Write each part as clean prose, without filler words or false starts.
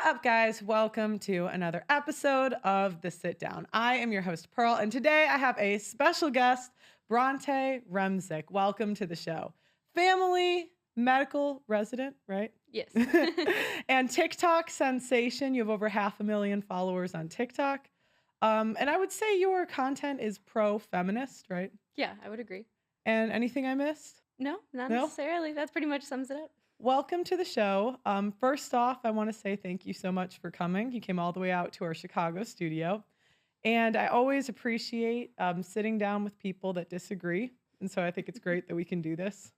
up, guys? Welcome to another episode of the Sit Down. I am your host, Pearl, and today I have a special guest, Bronte Remzik. Welcome to the show. Family medical resident, right? Yes. And TikTok sensation. You have over 500,000 followers on TikTok. And I would say your content is pro-feminist, right? Yeah, I would agree. And anything I missed? No, not No? necessarily. That pretty much sums it up. Welcome to the show. First off, I want to say thank you so much for coming. You came all the way out to our Chicago studio. And I always appreciate sitting down with people that disagree. And so I think it's great that we can do this.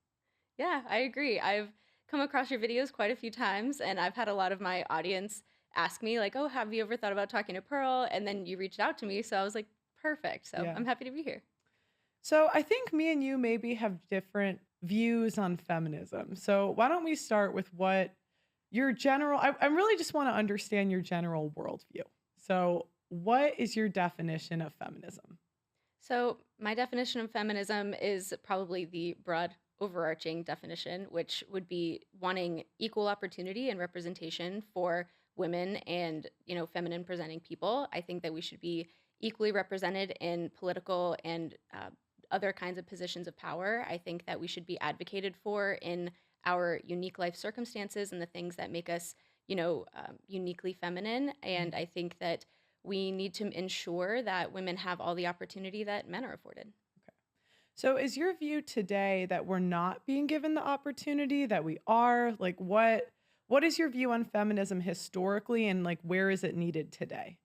Yeah, I agree. I've come across your videos quite a few times, and I've had a lot of my audience ask me, like, oh, have you ever thought about talking to Pearl? And then you reached out to me. So I was like, perfect. So Yeah. I'm happy to be here. So I think me and you maybe have different views on feminism. So why don't we start with what your general, I really just want to understand your general worldview. So what is your definition of feminism? So my definition of feminism is probably the broad overarching definition, which would be wanting equal opportunity and representation for women and, feminine presenting people. I think that we should be equally represented in political and other kinds of positions of power. I think that we should be advocated for in our unique life circumstances and the things that make us, uniquely feminine. And I think that we need to ensure that women have all the opportunity that men are afforded. Okay. So is your view today that we're not being given the opportunity that we are? Like what is your view on feminism historically and like where is it needed today?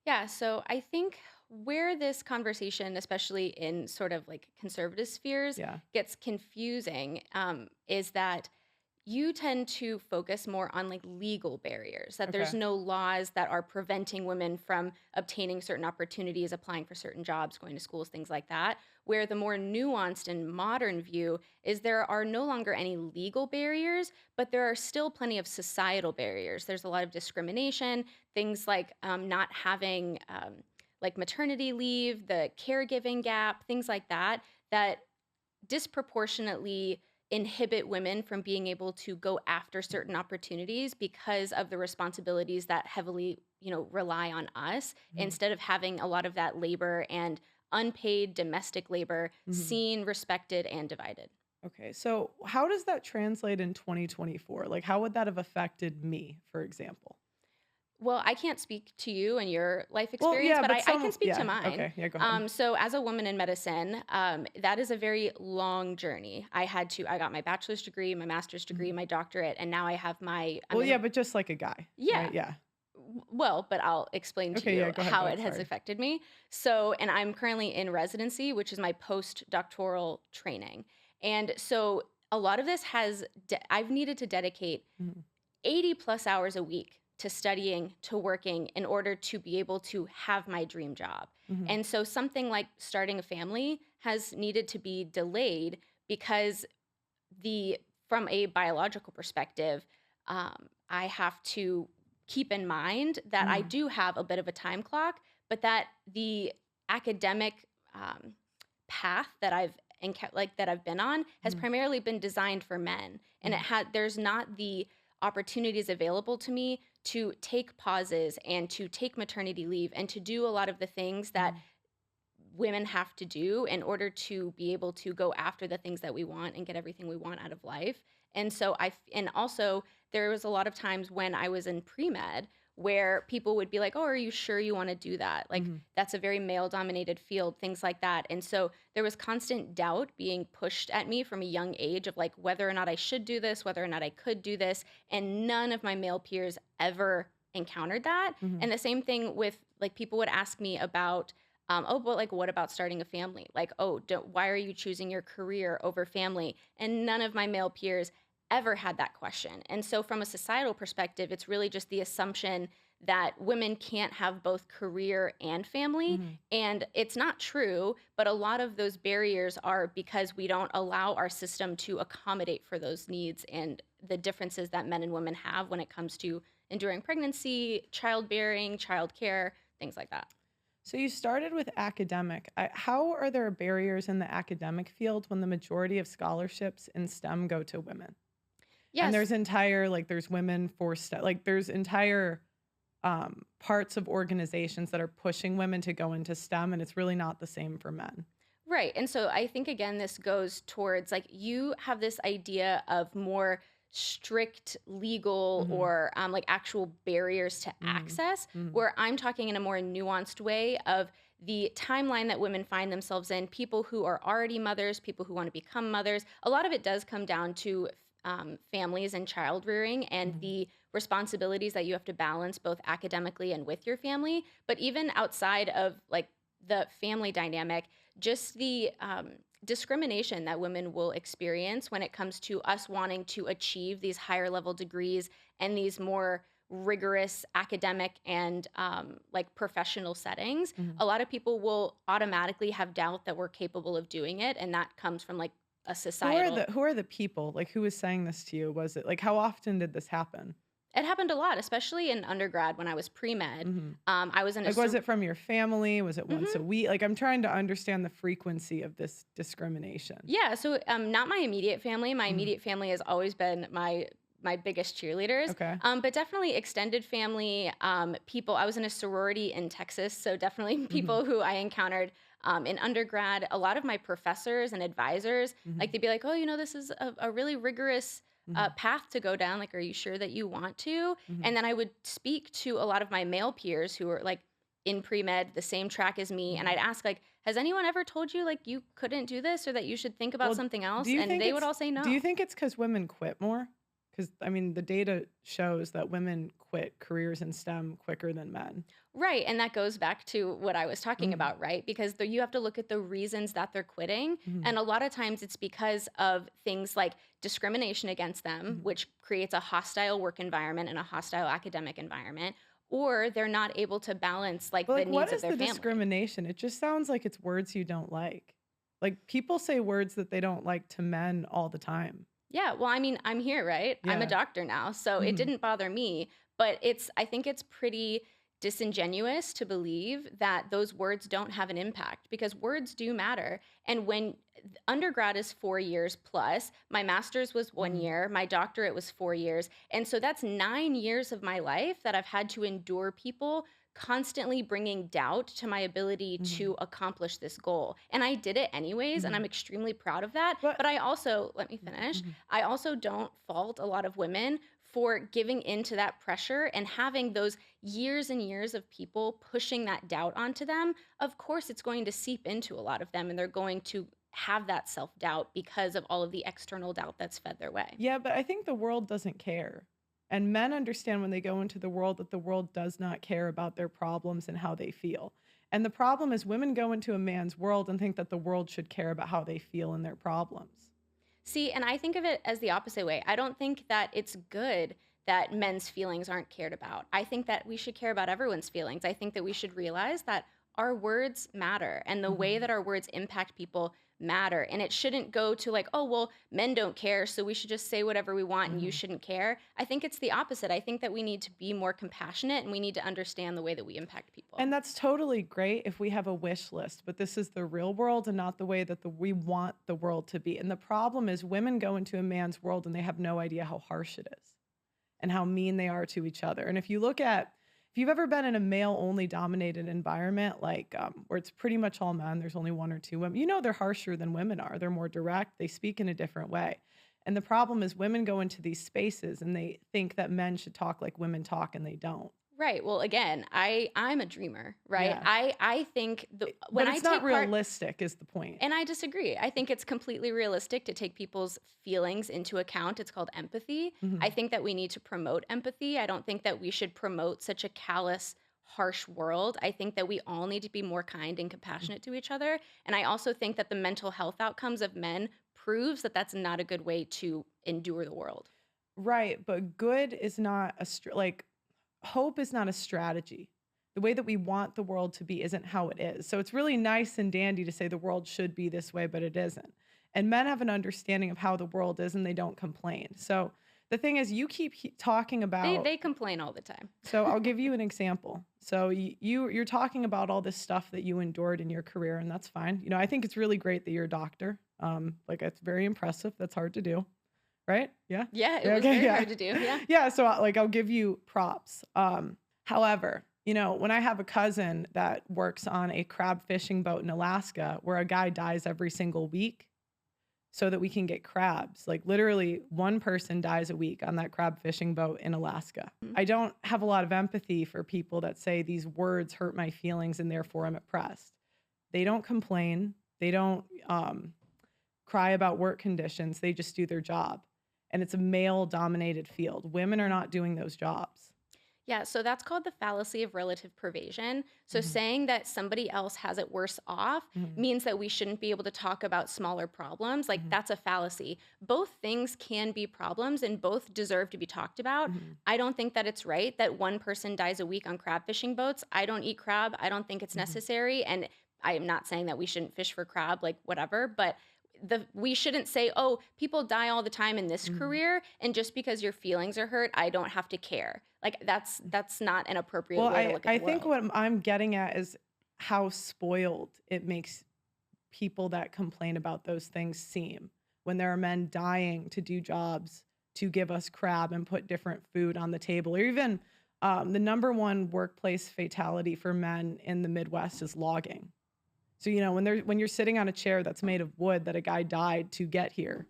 Yeah, so I think where this conversation, especially in sort of like conservative spheres, Yeah. gets confusing is that you tend to focus more on like legal barriers, that there's Okay. no laws that are preventing women from obtaining certain opportunities, applying for certain jobs, going to schools, things like that. Where the more nuanced and modern view is there are no longer any legal barriers, but there are still plenty of societal barriers. There's a lot of discrimination, things like not having like maternity leave, the caregiving gap, things like that, that disproportionately inhibit women from being able to go after certain opportunities because of the responsibilities that heavily, rely on us Mhm. instead of having a lot of that labor and unpaid domestic labor Mhm. seen, respected, and divided. Okay. So how does that translate in 2024? Like how would that have affected me, for example? Well, I can't speak to you and your life Well, experience, yeah, but but I can some speak to yeah, mine. okay. Yeah, go ahead. So, as a woman in medicine, that is a very long journey. I got my bachelor's degree, my master's degree, Mhm. my doctorate, and now I have I'm Well, in, yeah, but just like a guy, yeah, right? Yeah. well, but I'll explain to Okay, yeah, you go how ahead, it has sorry. affected me. So, and I'm currently in residency, which is my postdoctoral training. And so, a lot of this I've needed to dedicate Mhm. 80 plus hours a week to studying, to working in order to be able to have my dream job. Mhm. And so something like starting a family has needed to be delayed because the from a biological perspective, I have to keep in mind that I Mhm. do have a bit of a time clock, but that the academic um, path that that I've been on has Mhm. primarily been designed for men, and Mhm. there's not the opportunities available to me to take pauses and to take maternity leave and to do a lot of the things that Mhm. women have to do in order to be able to go after the things that we want and get everything we want out of life. And so and also there was a lot of times when I was in pre-med where people would be like, "Oh, are you sure you want to do that?" Like Mhm. that's a very male dominated field, things like that. And so there was constant doubt being pushed at me from a young age of like whether or not I should do this, whether or not I could do this, and none of my male peers ever encountered that. Mhm. And the same thing with like people would ask me about oh, but like, what about starting a family? Like, oh, why are you choosing your career over family? And none of my male peers ever had that question. And so, from a societal perspective, it's really just the assumption that women can't have both career and family. Mhm. And it's not true, but a lot of those barriers are because we don't allow our system to accommodate for those needs and the differences that men and women have when it comes to enduring pregnancy, childbearing, childcare, things like that. So you started with academic. How are there barriers in the academic field when the majority of scholarships in STEM go to women? And Yes. there's entire there's women for there's entire parts of organizations that are pushing women to go into STEM, and it's really not the same for men. Right. And so I think again, this goes towards like you have this idea of more strict legal Mhm. or like actual barriers to Mhm. access, Mhm. where I'm talking in a more nuanced way of the timeline that women find themselves in, people who are already mothers, people who want to become mothers. A lot of it does come down to families and child rearing and Mhm. the responsibilities that you have to balance both academically and with your family. But even outside of like the family dynamic, just the discrimination that women will experience when it comes to us wanting to achieve these higher level degrees and these more rigorous academic and like professional settings. Mhm. A lot of people will automatically have doubt that we're capable of doing it, and that comes from like a societal. Who are the people? Like, who was saying this to you? Was it like, how often did this happen? It happened a lot, especially in undergrad when I was pre-med. Mhm. I was in a Like, was it from your family? Was it once a Mhm. week? Like, I'm trying to understand the frequency of this discrimination. Yeah, so not my immediate family. My Mhm. immediate family has always been my biggest cheerleaders, Okay. but definitely extended family, people. I was in a sorority in Texas, so definitely Mhm. people who I encountered in undergrad. A lot of my professors and advisors, like Mhm. they'd be like, "Oh, this is a really rigorous Mhm. path to go down. Like, are you sure that you want to?" Mhm. And then I would speak to a lot of my male peers who were like in pre-med, the same track as me, and Mhm. I'd ask like, has anyone ever told you like you couldn't do this or that you should think about Well, something else? And they would all say do you no. think it's because women quit more? Because I mean, the data shows that women quit careers in STEM quicker than men. Right. And that goes back to what I was talking Mhm. about, right? Because you have to look at the reasons that they're quitting. Mhm. And a lot of times it's because of things like discrimination against them, Mhm. which creates a hostile work environment and a hostile academic environment, or they're not able to balance like But, the like, what needs of is their the family. discrimination? It just sounds like it's words you don't like. Like, people say words that they don't like to men all the time. Yeah, well, I mean, I'm here, right? I'm a Yeah. doctor now, so it Mhm. didn't bother me, but I think it's pretty disingenuous to believe that those words don't have an impact because words do matter. And when undergrad is 4 years plus, my master's was 1 Mhm. year, my doctorate was 4 years. And so that's 9 years of my life that I've had to endure people constantly bringing doubt to my ability Mhm. to accomplish this goal. And I did it anyways, and I'm Mhm. extremely proud of that. But But I also, let me finish. mhm. I also don't fault a lot of women for giving into that pressure and having those years and years of people pushing that doubt onto them. Of course, it's going to seep into a lot of them and they're going to have that self doubt because of all of the external doubt that's fed their way. Yeah, but I think the world doesn't care. And men understand when they go into the world that the world does not care about their problems and how they feel. And the problem is women go into a man's world and think that the world should care about how they feel and their problems. See, and I think of it as the opposite way. I don't think that it's good that men's feelings aren't cared about. I think that we should care about everyone's feelings. I think that we should realize that our words matter and the way Mhm. that our words impact people matter. And it shouldn't go to like, oh, well, men don't care, so we should just say whatever we want and you Mhm. shouldn't care. I think it's the opposite. I think that we need to be more compassionate and we need to understand the way that we impact people. And that's totally great if we have a wish list, but this is the real world and not the way that we want the world to be. And the problem is women go into a man's world and they have no idea how harsh it is and how mean they are to each other. And if you've ever been in a male only dominated environment, where it's pretty much all men, there's only one or two women, they're harsher than women are. They're more direct, they speak in a different way. And the problem is women go into these spaces and they think that men should talk like women talk and they don't. Right. Well, again, I'm a dreamer, right? Yeah. I think when But I it's not take part. realistic is the point. And I disagree. I think it's completely realistic to take people's feelings into account. It's called empathy. I Mhm. think that we need to promote empathy. I don't think that we should promote such a callous, harsh world. I think that we all need to be more kind and compassionate to each other. And I also think that the mental health outcomes of men proves that that's not a good way to endure the world. Right, but good is not hope is not a strategy. The way that we want the world to be isn't how it is. So it's really nice and dandy to say the world should be this way, but it isn't. And men have an understanding of how the world is and they don't complain. So the thing is, you keep talking about. They complain all the time. So I'll give you an example. So you're talking about all this stuff that you endured in your career, and that's fine. I think it's really great that you're a doctor. It's very impressive. That's hard to do, right? Yeah. Yeah, it Yeah, was okay, very yeah. hard to do. Yeah. Yeah, so, like, I'll give you props. However, when I have a cousin that works on a crab fishing boat in Alaska where a guy dies every single week so that we can get crabs, like, literally one person dies a week on that crab fishing boat in Alaska. Mhm. I don't have a lot of empathy for people that say these words hurt my feelings and therefore I'm oppressed. They don't complain. They don't, cry about work conditions. They just do their job. And it's a male-dominated field. Women are not doing those jobs. Yeah, so that's called the fallacy of relative pervasion. So Mhm, saying that somebody else has it worse off mhm, means that we shouldn't be able to talk about smaller problems. Like mhm, that's a fallacy. Both things can be problems and both deserve to be talked about. mhm, I don't think that it's right that one person dies a week on crab fishing boats. I don't eat crab. I don't think it's mhm, necessary. And I am not saying that we shouldn't fish for crab, like whatever, but we shouldn't say, oh, people die all the time in this mhm. career, and just because your feelings are hurt, I don't have to care. Like that's not an appropriate Well, way to I look at I the think world. what I'm getting at is how spoiled it makes people that complain about those things seem when there are men dying to do jobs to give us crab and put different food on the table, or even the number one workplace fatality for men in the Midwest is logging. So, when you're sitting on a chair that's made of wood that a guy died to get here,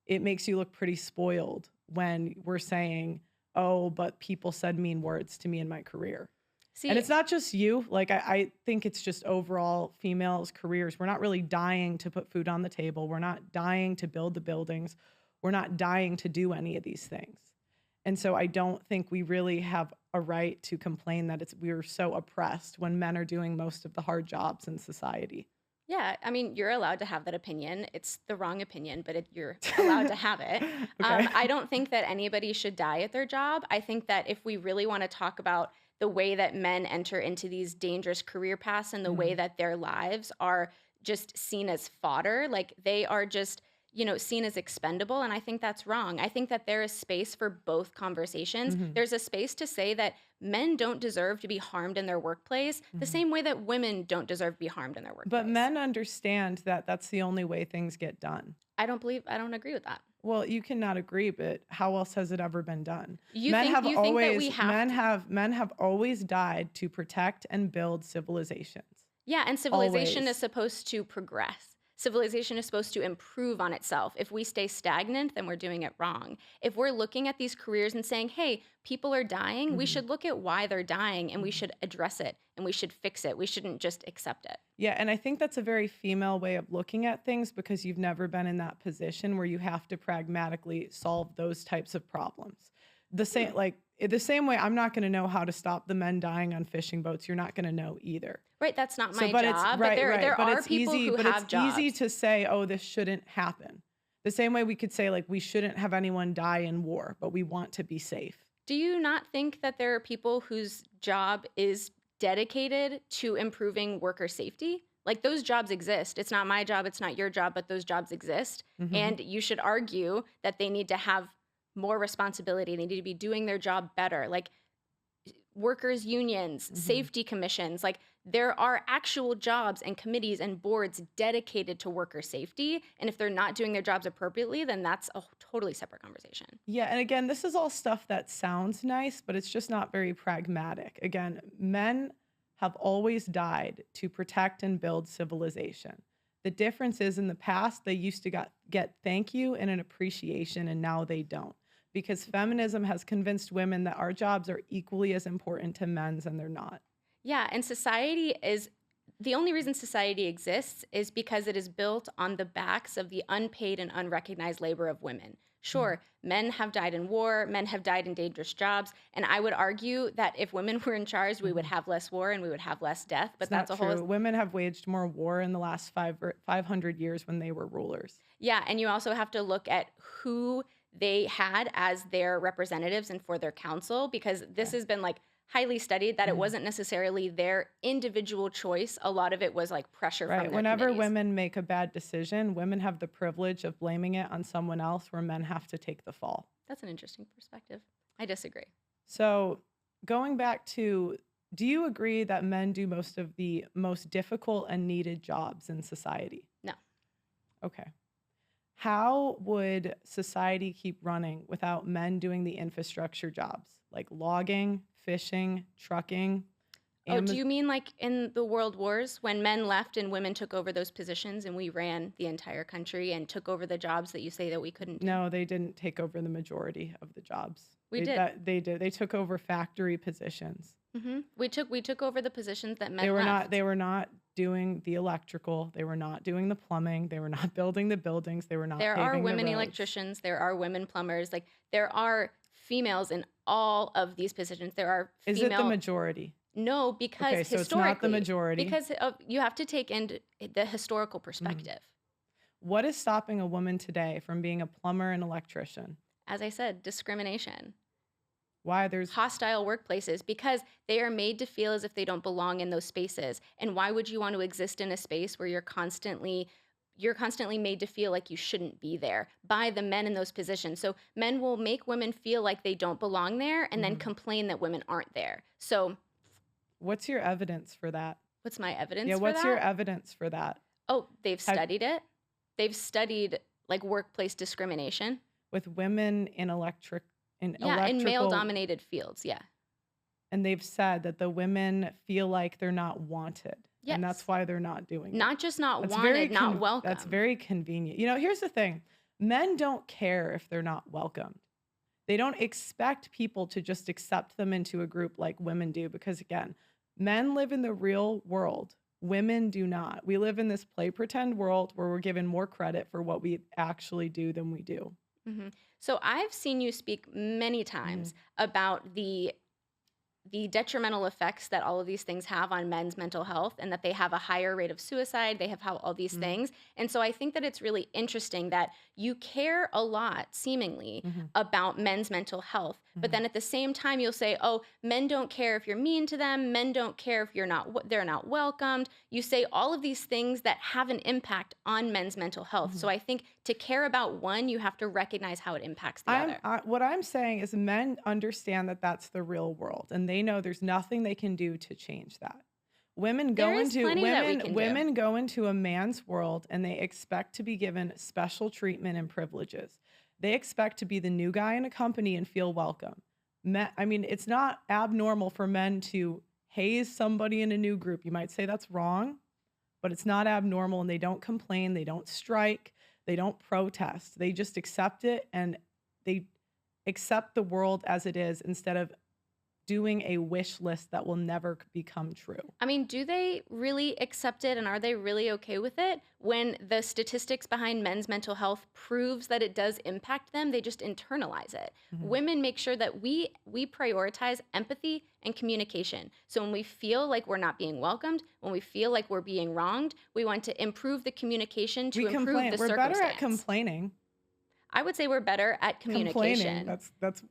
it makes you look pretty spoiled when we're saying, "Oh, but people said mean words to me in my career." And See, it's not just you. Like I think it's just overall females' careers. We're not really dying to put food on the table. We're not dying to build the buildings. We're not dying to do any of these things. And so I don't think we really have a right to complain that we're so oppressed when men are doing most of the hard jobs in society. yeah, I mean, you're allowed to have that opinion. It's the wrong opinion, but you're allowed to have it. Okay. I don't think that anybody should die at their job. I think that if we really want to talk about the way that men enter into these dangerous career paths and the way Mhm, that their lives are just seen as fodder, like they are just, seen as expendable. And I think that's wrong. I think that there is space for both conversations. mhm, There's a space to say that men don't deserve to be harmed in their workplace the mhm. same way that women don't deserve to be harmed in their But workplace. men understand that that's the only way things get done. I don't agree with that. Well, you cannot agree, but how else has it ever been done? You think that we have to. Men have always died to protect and build civilizations. Yeah, and civilization is Always. supposed to progress. Civilization is supposed to improve on itself. If we stay stagnant, then we're doing it wrong. If we're looking at these careers and saying, hey, people are dying, we Mhm, should look at why they're dying and we mhm. should address it and we should fix it. We shouldn't just accept it. Yeah, and I think that's a very female way of looking at things because you've never been in that position where you have to pragmatically solve those types of problems. Hmm. The same way I'm not going to know how to stop the men dying on fishing boats, you're not going to know either. Right, that's not So, my but it's job, but right, there right. there are people who But it's have easy jobs. to say, "Oh, this shouldn't happen." The same way we could say like we shouldn't have anyone die in war, but we want to be safe. Do you not think that there are people whose job is dedicated to improving worker safety? Like those jobs exist. It's not my job, it's not your job, but those jobs exist. Mhm. And you should argue that they need to have more responsibility. They need to be doing their job better. Like workers' unions, Mhm. safety commissions, like there are actual jobs and committees and boards dedicated to worker safety. And if they're not doing their jobs appropriately, then that's a totally separate conversation. Yeah, and again, this is all stuff that sounds nice, but it's just not very pragmatic. Again, men have always died to protect and build civilization. The difference is in the past, they used to get thank you and an appreciation, and now they don't. Because feminism has convinced women that our jobs are equally as important to men's, and they're not. Yeah, and society is the only reason society exists is because it is built on the backs of the unpaid and unrecognized labor of women. Mhm. Sure, men have died in war, men have died in dangerous jobs, and I would argue that if women were in charge, we would Mhm. have less war and we would have less death, It's but that's not a whole. true. Women have waged more war in the last 500 years when they were rulers. Yeah, and you also have to look at who they had as their representatives and for their counsel because this Okay. has been like highly studied that it Mhm. wasn't necessarily their individual choice. A lot of it was like pressure from Right. their Whenever committees. women make a bad decision, women have the privilege of blaming it on someone else where men have to take the fall. That's an interesting perspective. I disagree. So, going back to, do you agree that men do most of the most difficult and needed jobs in society? No. Okay. how would society keep running without men doing the infrastructure jobs like logging, fishing, trucking, Oh, do Amaz you mean like in the world wars when men left and women took over those positions and we ran the entire country and took over the jobs that you say that we couldn't do? No, they didn't take over the majority of the jobs. We did. They did. They took over factory positions. We took over the positions that They men were not left. they were not doing the electrical. They were not doing the plumbing. They were not building the buildings. They were not There are paving the women roads. electricians, there are women plumbers, like there are females in all of these positions. There are Is it the female majority? No, because Okay, so it's not the historically, majority. because of, you have to take into the historical Mhm. perspective. What is stopping a woman today from being a plumber and electrician? As I said, discrimination, Why there's hostile workplaces, because they are made to feel as if they don't belong in those spaces. And why would you want to exist in a space where you're constantly made to feel like you shouldn't be there by the men in those positions? So men will make women feel like they don't belong there and then Mhm. complain that women aren't there. So What's your evidence for that? what's my Yeah, evidence for what's your that? evidence for that? Oh, they've Have studied it. They've studied like workplace discrimination. with women in Yeah, in male electrical, dominated fields. Yeah. and they've said that the women feel like they're not wanted, and that's Yes. why they're not doing it. Not just not That's very wanted, not that's welcome. very convenient. Here's the thing. Men don't care if they're not welcomed. They don't expect people to just accept them into a group like women do because again, men live in the real world. Women do not. We live in this play pretend world where we're given more credit for what we actually do than we do. hmm So I've seen you speak many Mhm. times about the detrimental effects that all of these things have on men's mental health and that they have a higher rate of suicide, they have how all these Mhm. things. And so I think that it's really interesting that you care a lot seemingly Mhm. about men's mental health, but Mhm. then at the same time you'll say, "Oh, men don't care if you're mean to them, men don't care if they're not welcomed." You say all of these things that have an impact on men's mental health. So Mhm. I think to care about one, you have to recognize how it impacts the other. What I'm saying is men understand that that's the real world and they know there's nothing they can do to change that. There is plenty that we can do. Women go into a man's world and they expect to be given special treatment and privileges. They expect to be the new guy in a company and feel welcome. I mean, it's not abnormal for men to haze somebody in a new group. You might say that's wrong, but it's not abnormal and they don't complain, they don't strike, they don't protest. They just accept it and they accept the world as it is instead of doing a wish list that will never become true. I mean, do they really accept it and are they really okay with it when the statistics behind men's mental health proves that it does impact them? They just internalize it. Mhm. Women make sure that we prioritize empathy and communication. So when we feel like we're not being welcomed, when we feel like we're being wronged, we want to improve the communication to We improve complain. the We're better at circumstance. complaining. I would say we're better at Complaining. communication. That's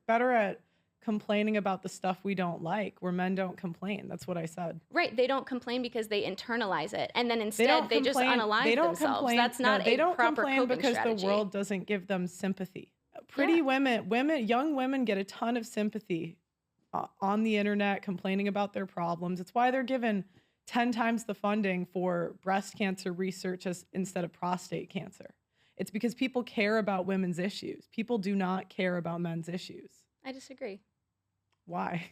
better at complaining about the stuff we don't like. Where men don't complain. That's what I said. Right, they don't complain because they internalize it, and then They don't instead they just complain. They unalive don't themselves. complain. That's No, not they a don't proper complain coping because the strategy. world doesn't give them sympathy. Yeah. Young women get a ton of sympathy on the internet complaining about their problems. It's why they're given 10 times the funding for breast cancer research instead of prostate cancer. It's because people care about women's issues. People do not care about men's issues. I disagree. Why?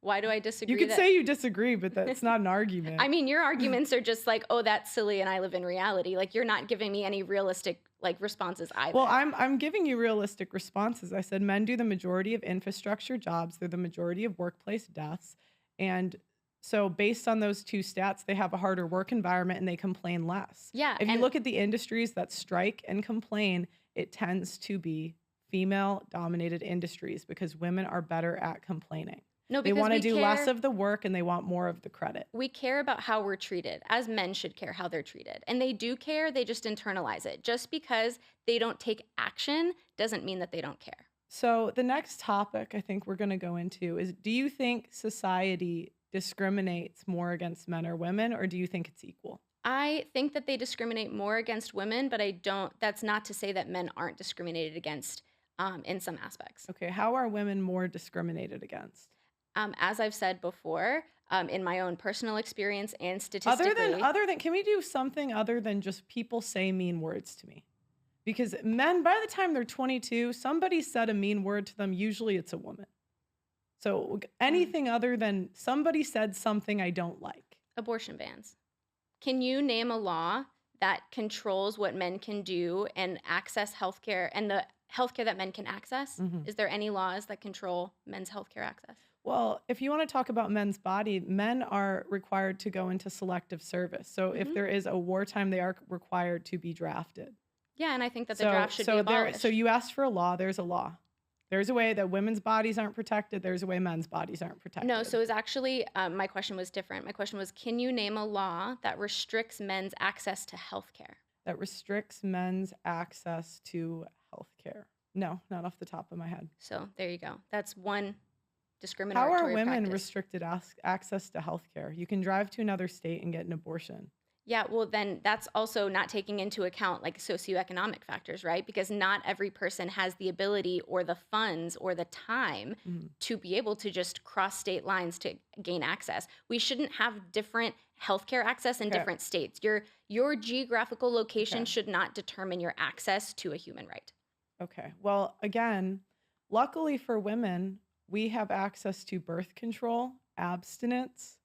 Why do I You disagree could that say you disagree, but that's not an argument. I mean, your arguments are just like, "Oh, that's silly and I live in reality." Like you're not giving me any realistic like responses either. Well, I'm giving you realistic responses. I said men do the majority of infrastructure jobs. They're the majority of workplace deaths. And so based on those two stats, they have a harder work environment and they complain less. Yeah, If you and look at the industries that strike and complain, it tends to be female dominated industries because women are better at complaining. no, They because want to we do less care of the work and they want more of the credit. we care about how we're treated, as men should care how they're treated. And they do care, they just internalize it. Just because they don't take action doesn't mean that they don't care. So the next topic I think we're going to go into is, do you think society discriminates more against men or women, or do you think it's equal? I think that they discriminate more against women, but I don't. That's not to say that men aren't discriminated against in some aspects. Okay, how are women more discriminated against? As I've said before, in my own personal experience and Other than statistically, other than can we do something other than just people say mean words to me? Because men, by the time they're 22, somebody said a mean word to them. Usually it's a woman. So Mm. anything other than somebody said something I don't like. Abortion bans. Can you name a law that controls what men can do and access healthcare and the healthcare that men can access? Mhm. Is there any laws that control men's healthcare access? Well, if you want to talk about men's body, men are required to go into selective service. So if Hmm. there is a wartime, they are required to be drafted. Yeah, and I think that the So draft should be so there so abolished. you asked for a law, there's a law. There's a way that women's bodies aren't protected, there's a way men's bodies aren't No, protected. so it's actually my question was different. My question was, can you name a law that restricts men's access to healthcare? That restricts men's access to healthcare. No, not off the top of my head. So there you go. That's one How are discriminatory women practice. restricted access to healthcare? You can drive to another state and get an abortion. Yeah, well, then that's also not taking into account like socioeconomic factors, right? Because not every person has the ability or the funds or the time Mhm. to be able to just cross state lines to gain access. We shouldn't have different healthcare access in Okay. different states. Your geographical location Okay. should not determine your access to a human right. Okay. Well, again, luckily for women, we have access to birth control, abstinence,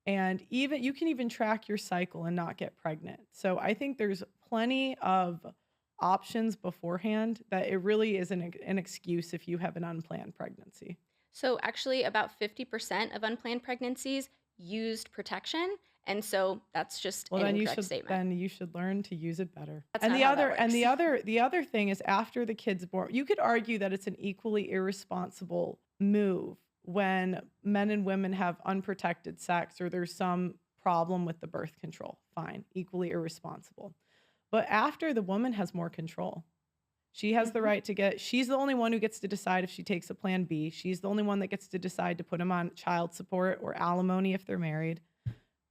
and even you can even track your cycle and not get pregnant. So I think there's plenty of options beforehand that it really isn't an excuse if you have an unplanned pregnancy. So actually, about 50% of unplanned pregnancies used protection. And so that's just Well, an incorrect statement. then you should learn to use it better. That's And not how that works. the other thing is after the kid's born, you could argue that it's an equally irresponsible move when men and women have unprotected sex or there's some problem with the birth control. Fine, equally irresponsible. But after the woman has more control. She has the Mhm. right to get she's the only one who gets to decide if she takes a plan B. She's the only one that gets to decide to put him on child support or alimony if they're married.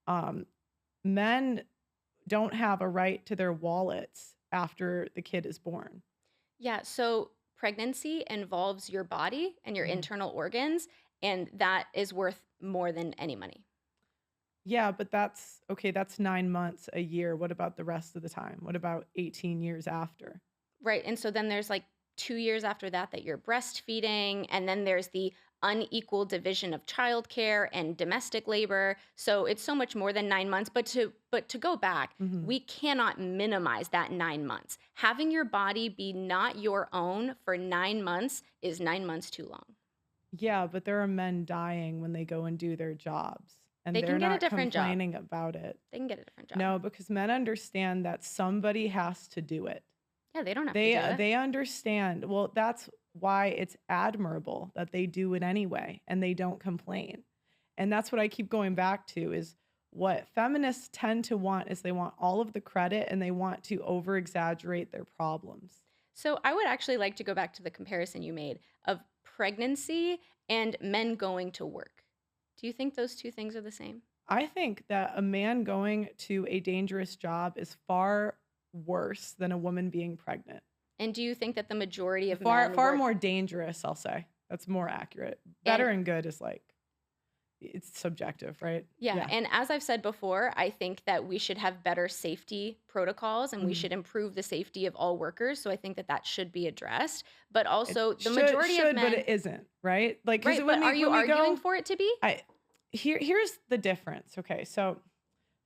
Um, Men don't have a right to their wallets after the kid is born. Yeah, so pregnancy involves your body and your Mhm. internal organs, and that is worth more than any money. Yeah, but that's okay, that's 9 months, a year. What about the rest of the time? What about 18 years after? Right. And so then there's like 2 years after that that you're breastfeeding, and then there's the unequal division of childcare and domestic labor. So it's so much more than 9 months. But to go back, Mhm. we cannot minimize that 9 months. Having your body be not your own for 9 months is 9 months too long. Yeah, but there are men dying when they go and do their jobs, and They can they're get a not different job. complaining about it. They can get a different job. No, because men understand that somebody has to do it. Yeah, they don't have to do it. They understand. Well, that's why it's admirable that they do it anyway and they don't complain. And that's what I keep going back to is what feminists tend to want is they want all of the credit and they want to over exaggerate their problems. So I would actually like to go back to the comparison you made of pregnancy and men going to work. Do you think those two things are the same? I think that a man going to a dangerous job is far worse than a woman being pregnant. And do you think that the majority of Far men far work? more dangerous, I'll say. That's more accurate. And Better and good is like it's subjective, right? yeah, Yeah. and as I've said before, I think that we should have better safety protocols and we Mhm. should improve the safety of all workers. So I think that that should be addressed. But It also, the majority of but men, it isn't, right? Like, because right? But are you when we arguing go, for it to be? I here's the difference. Okay, so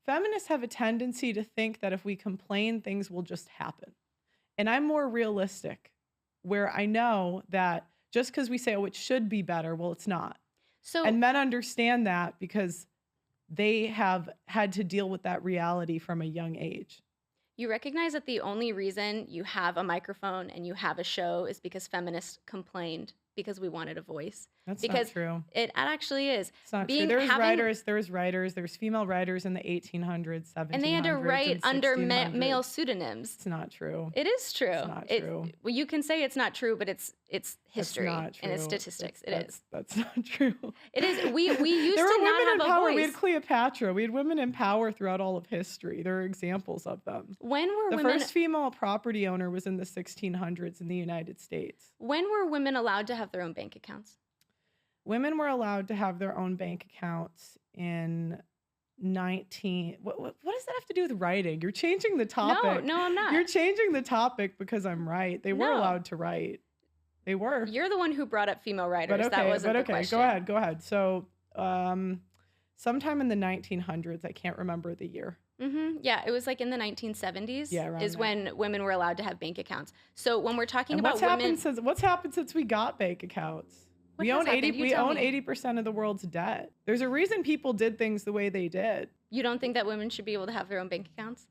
feminists have a tendency to think that if we complain, things will just happen, and I'm more realistic, where I know that just because we say, oh, it should be better, well, it's not, So and men understand that because they have had to deal with that reality from a young age. you recognize that the only reason you have a microphone and you have a show is because feminists complained because we wanted a voice. That's not Because true. it actually is. It's not true. Being having There's female writers in the 1800s, and they had to 1700s, write and under male 1600s. pseudonyms. It's not true. It is true. It's not It true. well, you can say it's not true, but it's That's history not and it's true. statistics. It is. That's not true. It is. We used There to were not women in have a power. We had voice. Cleopatra. We had women in power throughout all of history. There are examples of them. When were The women first female property owner was in the 1600s in the United States. allowed to have their own bank accounts? Women were allowed to have their own bank accounts in what does that have to do with writing? You're changing the No, topic. no, I'm You're not. changing the topic because I'm right. They were No, allowed to write. They were. you're the one who brought up female But writers. That okay, wasn't but the okay, question. go ahead. So, sometime in the 1900s, I can't remember the year. Yeah, it was like in the 1970s Yeah, around is there. when women were allowed to have bank accounts. So when we're talking And about women, what's happened since we got bank accounts? what We has own 80 happened? You we tell own me. 80% of the world's debt. There's a reason people did things the way they did. You don't think that women should be able to have their own bank accounts?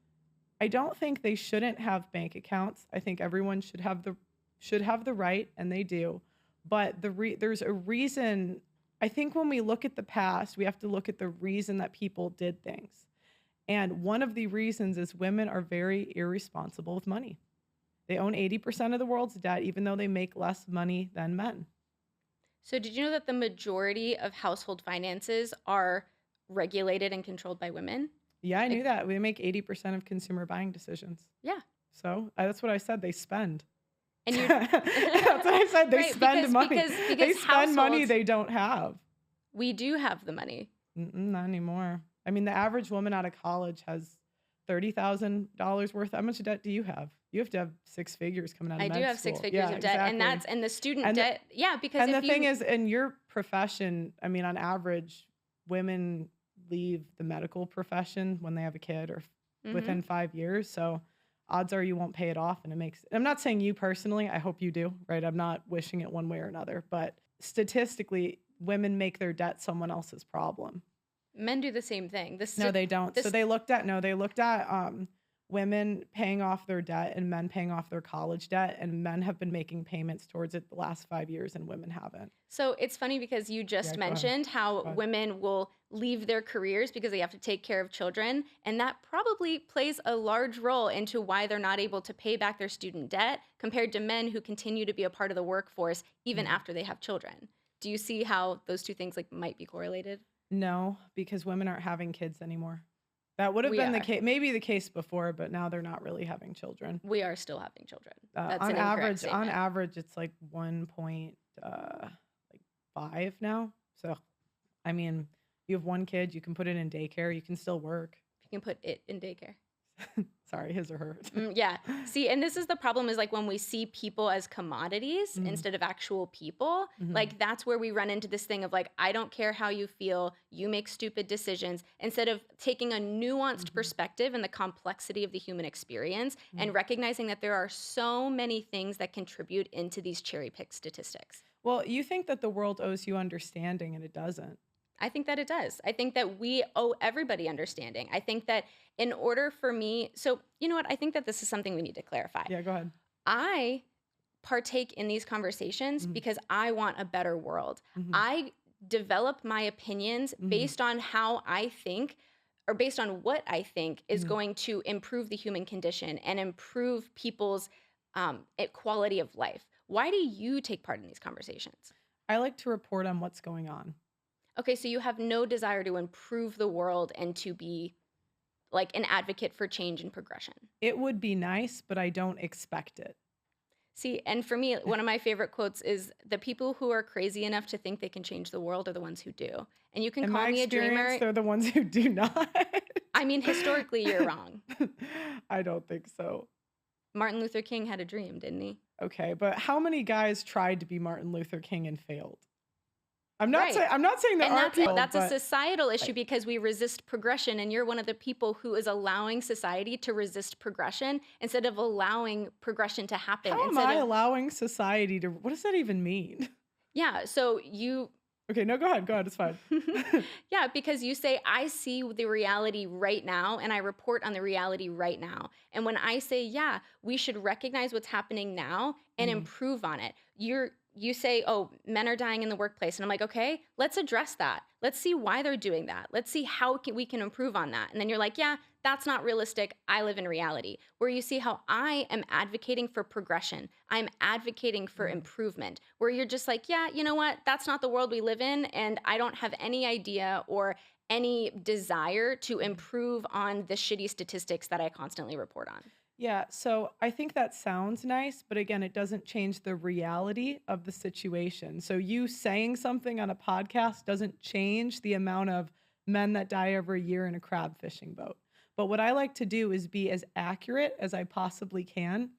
I don't think they shouldn't have bank accounts. I think everyone should have the right, and they do. But there's a reason. I think when we look at the past, we have to look at the reason that people did things. And one of the reasons is women are very irresponsible with money. They own 80% of the world's debt, even though they make less money than men. So did you know that the majority of household finances are regulated and controlled by women? Yeah, I knew Like, that. We make 80% of consumer buying decisions. yeah. So that's what I said. They spend. And you That's what I said. They right, spend money. because They spend money households, they don't have. we do have the money. Not anymore. I mean, the average woman out of college has $30,000 worth. How much debt do you have? You have to have six figures coming out of I do med have six school. figures Yeah, of debt, and exactly. the student And the, debt. Yeah, because and if the you thing is, in your profession, I mean, on average, women leave the medical profession when they have a kid or within 5 years. So odds are you won't pay it off. And I'm not saying you personally, I hope you do, right? I'm not wishing it one way or another, but statistically, women make their debt someone else's problem. men do the same thing. No, they don't. So they looked at women paying off their debt and men paying off their college debt, and men have been making payments towards it the last 5 years and women haven't. So it's funny because you just Yeah, go ahead. mentioned how Go ahead. women will leave their careers because they have to take care of children. And that probably plays a large role into why they're not able to pay back their student debt compared to men who continue to be a part of the workforce even after they have children. Do you see how those two things like might be correlated? No, because women aren't having kids anymore. That would have We been the are. case, maybe the case before, but now they're not really having children. We are still having children. That's On an incorrect average, statement. it's like 1.5 now. So, I mean, you have one kid, you can put it in daycare, you can still work. You can put it in daycare. Sorry, his or hers. Yeah. See, and this is the problem is like when we see people as commodities instead of actual people, like that's where we run into this thing of like, I don't care how you feel, you make stupid decisions, instead of taking a nuanced perspective and the complexity of the human experience and recognizing that there are so many things that contribute into these cherry pick statistics. Well, you think that the world owes you understanding, and it doesn't. I think that it does. I think that we owe everybody understanding. I think that in order for me, so you know what? I think that this is something we need to clarify. Yeah, go ahead. I partake in these conversations because I want a better world. I develop my opinions based on how I think or based on what I think is going to improve the human condition and improve people's quality of life. Why do you take part in these conversations? I like to report on what's going on. Okay, so you have no desire to improve the world and to be like an advocate for change and progression. It would be nice, but I don't expect it. See, and for me, one of my favorite quotes is the people who are crazy enough to think they can change the world are the ones who do. And you can In call my me a experience, dreamer. they're the ones who do not. I mean, historically, you're wrong. I don't think so. Martin Luther King had a dream, didn't he? Okay, but how many guys tried to be Martin Luther King and failed? I'm not Right. saying there And aren't people, that's a but societal issue because we resist progression, and you're one of the people who is allowing society to resist progression instead of allowing progression to happen. how am I allowing society to? What does that even mean? Yeah, so you Okay, no, go ahead, it's fine. yeah, because you say, I see the reality right now and I report on the reality right now. And when I say, yeah, we should recognize what's happening now and improve on it, you say, oh, men are dying in the workplace. And I'm like, okay, let's address that. Let's see why they're doing that. Let's see how we can improve on that. And then you're like, yeah, that's not realistic. I live in reality. Where you see how I am advocating for progression. I'm advocating for improvement. Where you're just like, yeah, you know what? That's not the world we live in. And I don't have any idea or any desire to improve on the shitty statistics that I constantly report on. Yeah, so I think that sounds nice, but again, it doesn't change the reality of the situation. So you saying something on a podcast doesn't change the amount of men that die every year in a crab fishing boat. But what I like to do is be as accurate as I possibly can.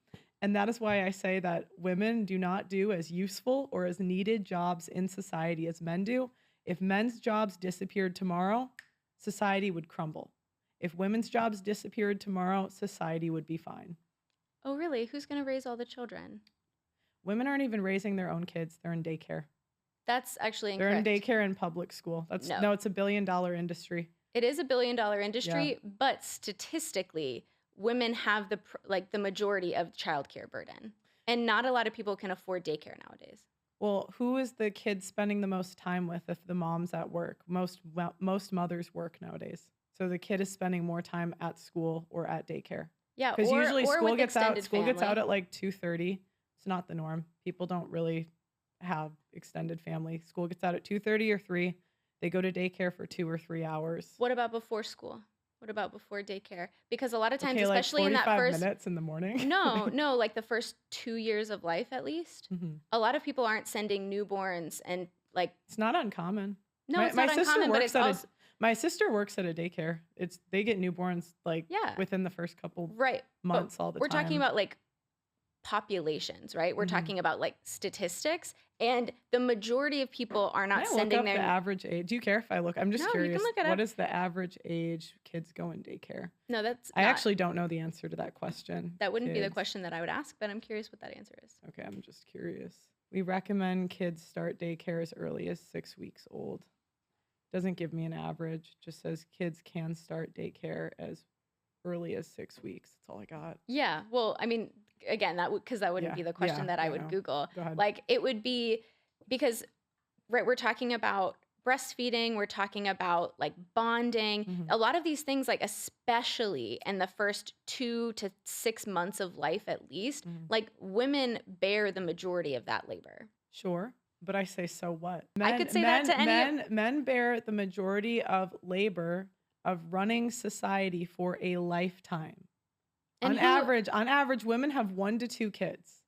And that is why I say that women do not do as useful or as needed jobs in society as men do. If men's jobs disappeared tomorrow, society would crumble. If women's jobs disappeared tomorrow, society would be fine. Oh, really? Who's going to raise all the children? Women aren't even raising their own kids. They're in daycare. That's actually They're in incorrect. daycare and public school. No. No, it's $1 billion industry. It is $1 billion industry, but statistically, women have the majority of childcare burden, and not a lot of people can afford daycare nowadays. Well, who is the kid spending the most time with if the mom's at work? Most mothers work nowadays. So the kid is spending more time at school or at daycare. Yeah, Because usually or school with gets out extended family. at like 2:30. It's not the norm. People don't really have extended family. School gets out at 2:30 or 3. They go to daycare for 2 or 3 hours. What about before school? What about before daycare? Because a lot of times, Okay, like especially in that 45 first minutes in the morning. no, like the first 2 years of life at least, a lot of people aren't sending newborns and like It's not uncommon. no, it's not uncommon, but it's also My sister works at a daycare. They get newborns like Yeah. within the first couple right. months But all the we're time. talking about like populations, right? We're Mhm. talking about like statistics, and the majority of people are Can not I look sending up the their average age? Do you care if I look? I'm just No, you can curious. look it up. What is the average age kids go in daycare? No, that's I not. actually don't know the answer to that question. That wouldn't be the Kids. question that I would ask, but I'm curious what that answer is. Okay, I'm just curious. We recommend kids start daycare as early as 6 weeks old. Doesn't give me an average. Just says kids can start daycare as early as 6 weeks. That's all I got. Yeah, well, I mean, again, because that wouldn't Yeah, be the question yeah, that I I would know. Google. Go ahead. Like, it would be because, right, we're talking about breastfeeding, we're talking about like bonding, Mhm. a lot of these things, like, especially in the first 2 to 6 months of life at least, Mhm. like, women bear the majority of that labor. Sure, but I say so what? I could say that to any- men bear the majority of labor of running society for a lifetime. And On who- average, women have 1 to 2 kids.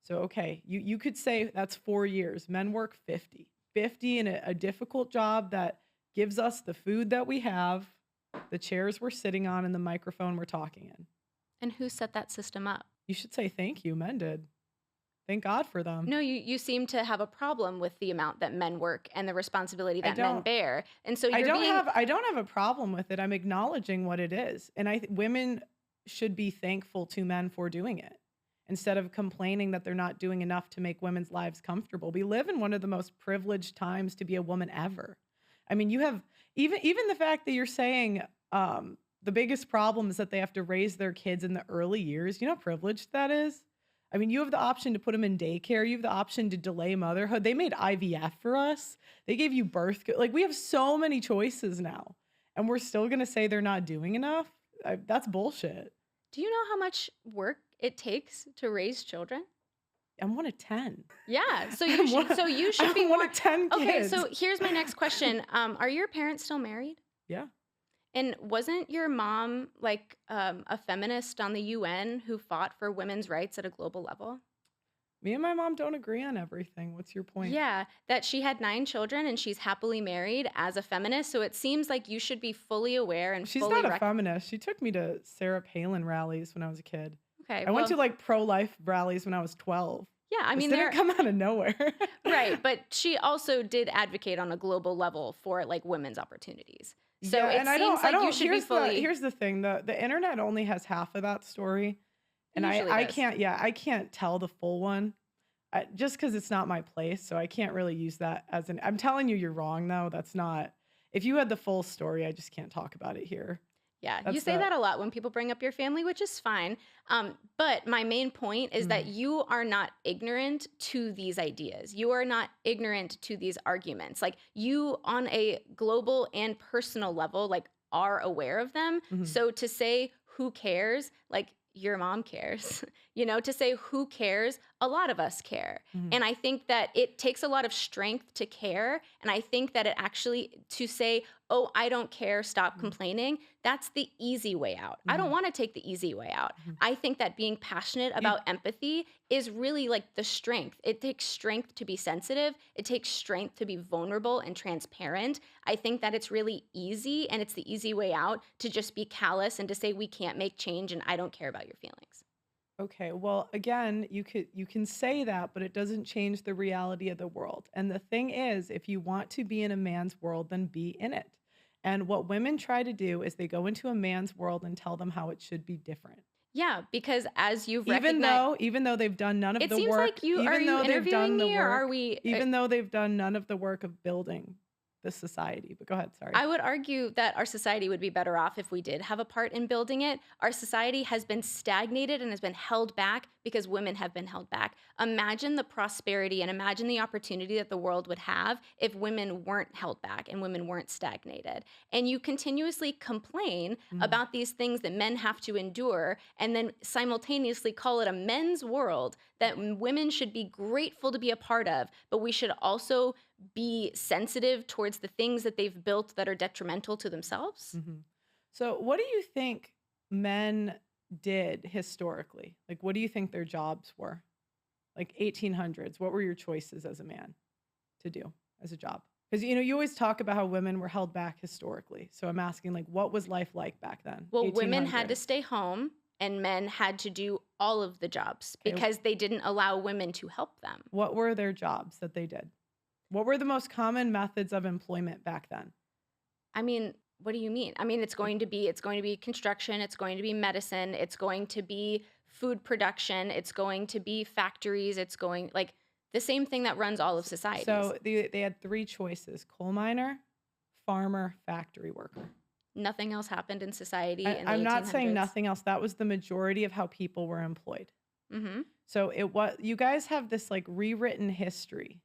So okay, you could say that's 4 years. Men work 50. 50 in a difficult job that gives us the food that we have, the chairs we're sitting on, and the microphone we're talking in. And who set that system up? You should say thank you. Men did. Thank God for them. No, you seem to have a problem with the amount that men work and the responsibility I that men don't- bear. And so I you're don't being have a problem with it. I'm acknowledging what it is. And women should be thankful to men for doing it instead of complaining that they're not doing enough to make women's lives comfortable. We live in one of the most privileged times to be a woman ever. I mean, you have even the fact that you're saying the biggest problem is that they have to raise their kids in the early years. You know how privileged that is? I mean, you have the option to put them in daycare. You have the option to delay motherhood. They made IVF for us. They gave you birth. Like, we have so many choices now. And we're still going to say they're not doing enough? That's bullshit. Do you know how much work it takes to raise children? I'm 1 of 10. Yeah. So you should be I'm 1 more. of 10 kids. Okay, so here's my next question. Are your parents still married? Yeah. And wasn't your mom like a feminist on the UN who fought for women's rights at a global level? Me and my mom don't agree on everything. What's your point? Yeah, that she had 9 children and she's happily married as a feminist. So it seems like you should be fully aware and She's fully not a feminist. She took me to Sarah Palin rallies when I was a kid. Okay, I went to like pro-life rallies when I was 12. yeah, I mean, This didn't come out of nowhere. right, but she also did advocate on a global level for like women's opportunities. So Yeah, it and I seems don't. like you should be fully. Here's the thing: the internet only has half of that story, and Usually I does. can't. Yeah, I can't tell the full one, just because it's not my place. So I can't really use that as an. I'm telling you, you're wrong though. That's not. If you had the full story, I just can't talk about it here. Yeah, you That's say the- that a lot when people bring up your family, which is fine. But my main point is that you are not ignorant to these ideas. You are not ignorant to these arguments. Like, you, on a global and personal level, like, are aware of them. Mhm. So to say who cares, like, your mom cares. to say who cares? A lot of us care. Mhm. And I think that it takes a lot of strength to care. And I think that it actually, to say, oh, I don't care, stop Mhm. complaining, that's the easy way out. I don't Mhm. want to take the easy way out. Mhm. I think that being passionate You about empathy is really like the strength. It takes strength to be sensitive. It takes strength to be vulnerable and transparent. I think that it's really easy, and it's the easy way out to just be callous and to say we can't make change and I don't care about your feelings. Okay, well, again, you can say that, but it doesn't change the reality of the world. And the thing is, if you want to be in a man's world, then be in it. And what women try to do is they go into a man's world and tell them how it should be different. Yeah, because as you've Even recognized, though even though they've done none of it the seems work, like are even you though they've interviewing done the me, or are work, we? even though they've done none of the work of building the society. But go ahead, sorry. I would argue that our society would be better off if we did have a part in building it. Our society has been stagnated and has been held back because women have been held back. Imagine the prosperity and imagine the opportunity that the world would have if women weren't held back and women weren't stagnated. And you continuously complain Mhm. about these things that men have to endure and then simultaneously call it a men's world that women should be grateful to be a part of, but we should also be sensitive towards the things that they've built that are detrimental to themselves? Mhm. So, what do you think men did historically? Like, what do you think their jobs were? Like 1800s, what were your choices as a man to do as a job? Because you always talk about how women were held back historically. So I'm asking, like, what was life like back then, Well, women had to 1800s? stay home and men had to do all of the jobs Okay, because they didn't allow women to help them. what were their jobs that they did? What were the most common methods of employment back then? I mean, what do you mean? I mean, Like, it's going to be construction, it's going to be medicine, it's going to be food production, it's going to be factories, it's going like the same thing that runs all of societies. so they had three choices: coal miner, farmer, factory worker. Nothing else happened in society in the I'm not saying 1800s. nothing else. That was the majority of how people were employed. Mhm. So it was you guys have this like rewritten history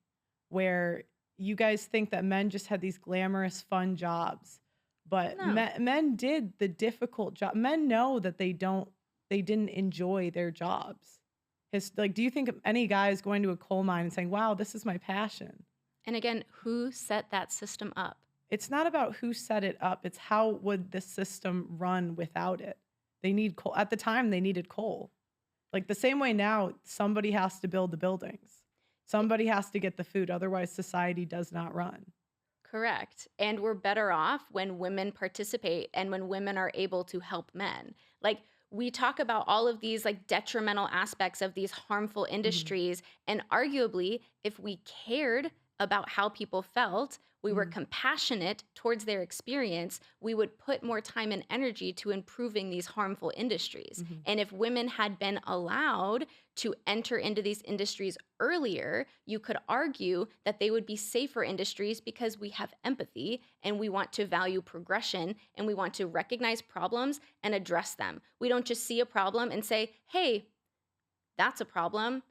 where you guys think that men just had these glamorous fun jobs, but No. men did the difficult job. Men know that they didn't enjoy their jobs. Like, do you think of any guys going to a coal mine and saying, "Wow, this is my passion"? And again, who set that system up? It's not about who set it up. It's how would the system run without it. They need coal. At the time, they needed coal. Like the same way now, somebody has to build the buildings. Somebody has to get the food, otherwise society does not run. Correct. And we're better off when women participate and when women are able to help men. Like we talk about all of these like detrimental aspects of these harmful Mhm, industries, and arguably if we cared about how people felt, we were mhm, compassionate towards their experience, we would put more time and energy to improving these harmful industries. mhm, And if women had been allowed to enter into these industries earlier, you could argue that they would be safer industries because we have empathy and we want to value progression and we want to recognize problems and address them. We don't just see a problem and say, hey, that's a problem,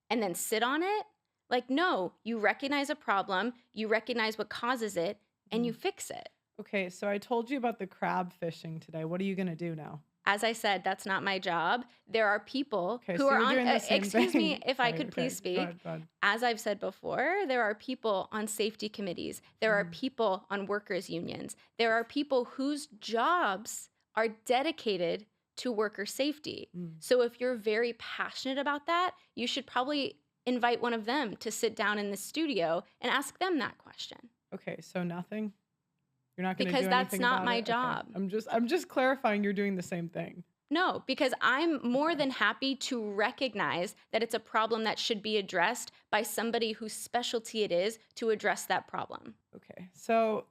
and then sit on it. Like, no, you recognize a problem, you recognize what causes it, and you mhm. fix it. Okay, so I told you about the crab fishing today. What are you gonna do now? As I said, that's not my job. There are people Okay, who so are you're on, doing the same excuse me, thing. if I Sorry, could please okay. Go speak. ahead, go ahead. As I've said before, there are people on safety committees. There are Mhm, people on workers' unions. There are people whose jobs are dedicated to worker safety. mm. So if you're very passionate about that, you should probably invite one of them to sit down in the studio and ask them that question Okay, so nothing? You're not gonna because do that's anything not about my it? Okay. job. I'm just clarifying you're doing the same thing. No, because I'm more Okay. than happy to recognize that it's a problem that should be addressed by somebody whose specialty it is to address that problem. Okay. So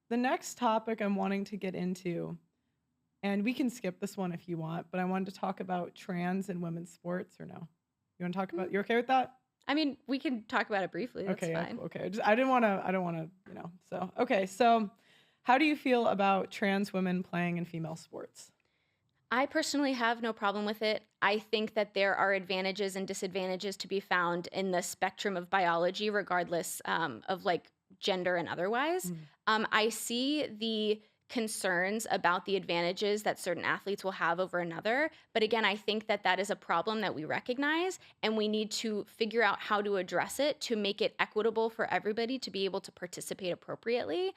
the next topic I'm wanting to get into, and we can skip this one if you want, but I wanted to talk about trans and women's sports or no? You want to talk Mm, about, you okay with that? I mean, we can talk about it briefly. That's Okay, yeah, fine. cool. Okay. I don't want to, so okay. So how do you feel about trans women playing in female sports? I personally have no problem with it. I think that there are advantages and disadvantages to be found in the spectrum of biology, regardless of like gender and otherwise. Mm, I see the concerns about the advantages that certain athletes will have over another. But again, I think that that is a problem that we recognize, and we need to figure out how to address it to make it equitable for everybody to be able to participate appropriately.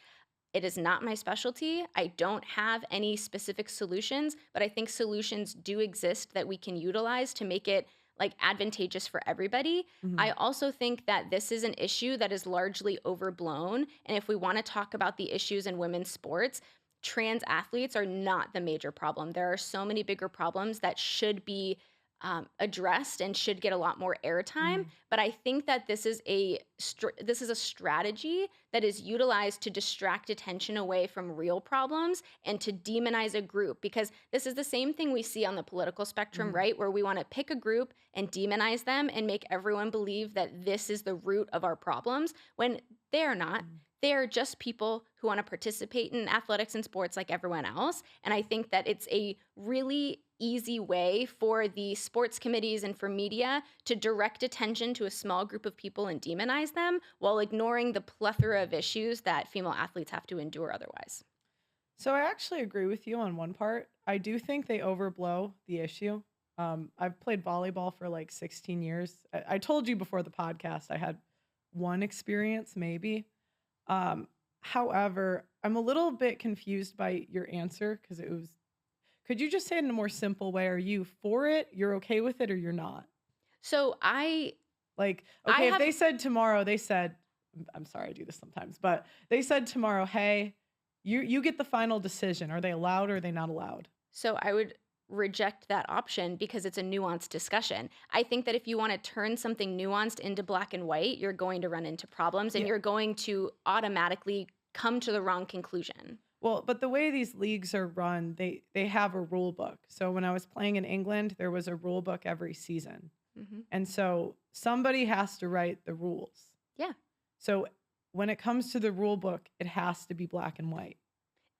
It is not my specialty. I don't have any specific solutions, but I think solutions do exist that we can utilize to make it like advantageous for everybody. Mhm. I also think that this is an issue that is largely overblown. And if we want to talk about the issues in women's sports, trans athletes are not the major problem. There are so many bigger problems that should be addressed and should get a lot more airtime. Mhm. But I think that this is this is a strategy that is utilized to distract attention away from real problems and to demonize a group, because this is the same thing we see on the political spectrum, Mhm. right? Where we want to pick a group and demonize them and make everyone believe that this is the root of our problems when they are not. Mhm. They are just people who want to participate in athletics and sports like everyone else. And I think that it's a really easy way for the sports committees and for media to direct attention to a small group of people and demonize them while ignoring the plethora of issues that female athletes have to endure otherwise. So I actually agree with you on one part. I do think they overblow the issue. I've played volleyball for like 16 years. I told you before the podcast I had one experience, maybe. Um, However, I'm a little bit confused by your answer because it was. Could you just say it in a more simple way? Are you for it? You're okay with it, or you're not? So Like, I okay, if have they said tomorrow, they said, I'm sorry, I do this sometimes, but they said tomorrow, hey, you get the final decision. Are they allowed or are they not allowed? so I would reject that option because it's a nuanced discussion. I think that if you want to turn something nuanced into black and white, you're going to run into problems and Yeah. you're going to automatically come to the wrong conclusion. Well, but the way these leagues are run, they have a rule book. So when I was playing in England, there was a rule book every season. Hmm. And so somebody has to write the rules. Yeah. So when it comes to the rule book, it has to be black and white.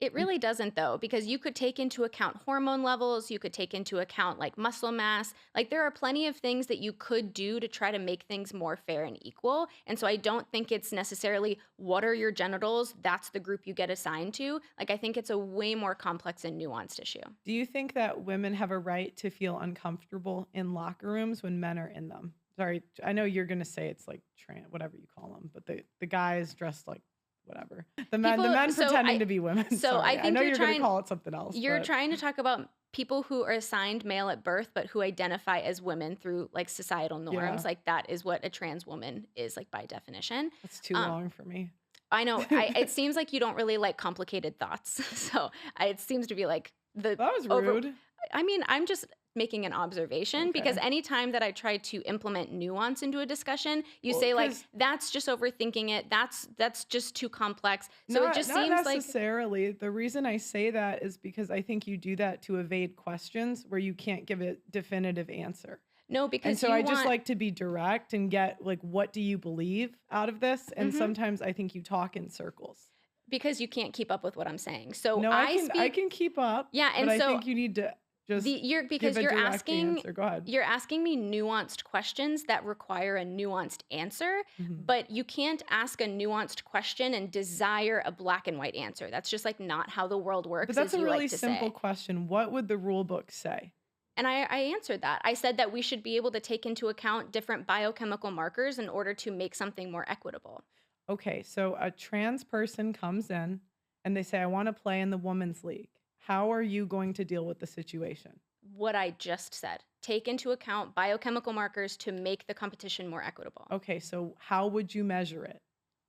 It And really doesn't, though, because you could take into account hormone levels, you could take into account like muscle mass. Like there are plenty of things that you could do to try to make things more fair and equal. And so I don't think it's necessarily what are your genitals? That's the group you get assigned to. Like I think it's a way more complex and nuanced issue. do you think that women have a right to feel uncomfortable in locker rooms when men are in them? Sorry, I know you're gonna say it's like whatever you call them, but the guys dressed like whatever. The People, men so pretending I, to be women. so I Sorry, I think know you're gonna call it something else, you're but trying to talk about people who are assigned male at birth, but who identify as women through like societal yeah, norms. Like that is what a trans woman is, like by definition. that's too Um, long for me. I know. It seems like you don't really like complicated thoughts. So it seems to be like the That was over. rude. I mean, I'm just making an observation because Okay. anytime that I try to implement nuance into a discussion, you Well, say like because that's just overthinking it. That's just too complex. So it not just not seems like necessarily. The reason I say that is because I think you do that to evade questions where you can't give a definitive answer. no, And because so you I just want. like to be direct and get like what do you believe out of this? And Mhm. sometimes I think you talk in circles. Because you can't keep up with what I'm saying. So No, I I speak. can keep up, Yeah, but and I so think you need to just you're give because a direct answer. Go ahead. you're asking me nuanced questions that require a nuanced answer, Mhm. but you can't ask a nuanced question and desire a black and white answer. That's just like not how the world But works, that's as a you really like to simple say. question. What would the rule book say? And I answered that. I said that we should be able to take into account different biochemical markers in order to make something more equitable. Okay, so a trans person comes in and they say, I want to play in the women's league. How are you going to deal with the situation? What I just said. Take into account biochemical markers to make the competition more equitable. Okay, so how would you measure it?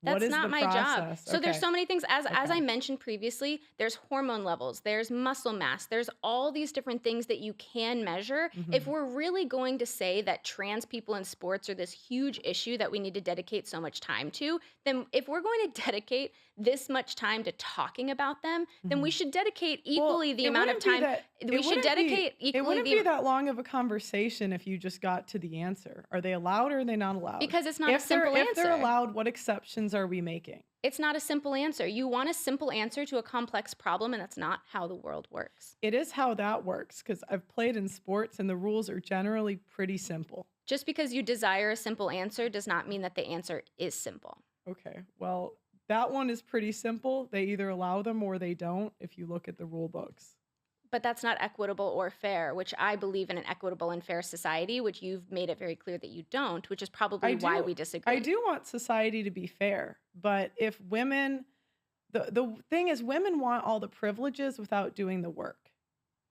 What That's is not the my job. process? So there's Okay, so many things as I okay. mentioned previously, there's hormone levels, there's muscle mass, there's all these different things that you can measure. If Mhm. we're really going to say that trans people in sports are this huge issue that we need to dedicate so much time to, then if we're going to dedicate this much time to talking about them, then we Mhm. should dedicate Well, equally the it amount of wouldn't be time. that We should dedicate it equally wouldn't be the that long of a conversation if you just got to the answer. Are they allowed or are they not allowed? because it's not a simple If they're answer. allowed, what exceptions are we making? It's not a simple answer. You want a simple answer to a complex problem, and that's not how the world works. It is how that works because I've played in sports and the rules are generally pretty simple. Just because you desire a simple answer does not mean that the answer is simple. Okay, well, That one is pretty simple. They either allow them or they don't if you look at the rule books. But that's not equitable or fair, which I believe in an equitable and fair society, which you've made it very clear that you don't, which is I probably why do we I disagree. do want society to be fair, but if women the thing is women want all the privileges without doing the work.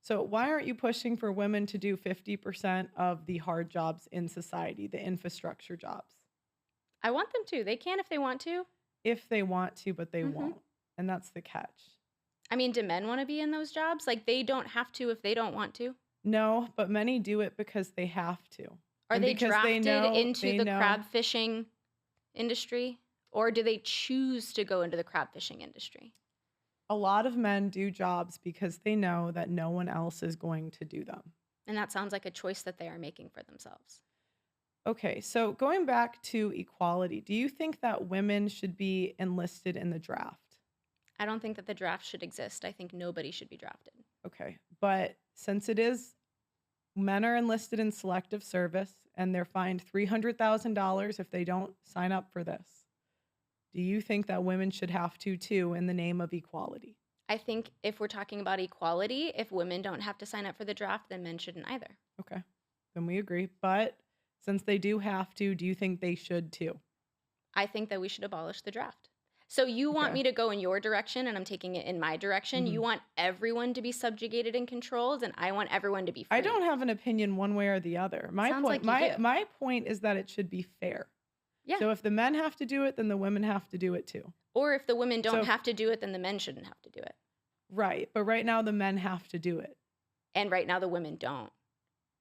So why aren't you pushing for women to do 50% of the hard jobs in society, the infrastructure jobs? I want them to. They can if they want to. If they want to, but they Hmm. won't. And that's the catch. I mean, do men want to be in those jobs? Like, they don't have to if they don't want to. No, but many do it because they have to. Are And they because drafted into they the know crab fishing industry? Or do they choose to go into the crab fishing industry? a lot of men do jobs because they know that no one else is going to do them. And that sounds like a choice that they are making for themselves. Okay, so going back to equality, do you think that women should be enlisted in the draft? I don't think that the draft should exist. I think nobody should be drafted. Okay, but since it is men are enlisted in selective service and they're fined $300,000 if they don't sign up for this, do you think that women should have to too in the name of equality? I think if we're talking about equality, if women don't have to sign up for the draft, then men shouldn't either. Okay, then we agree. But since they do have to, do you think they should too? I think that we should abolish the draft. So you want Okay. me to go in your direction and I'm taking it in my direction. Mhm. You want everyone to be subjugated and controlled, and I want everyone to be I free. don't have an opinion one way or the other. My Sounds point like you my do. my point is that it should be fair. Yeah. So if the men have to do it, then the women have to do it too. Or if the women don't So have to do it, then the men shouldn't have to do it. right, but right now the men have to do it. And right now the women don't.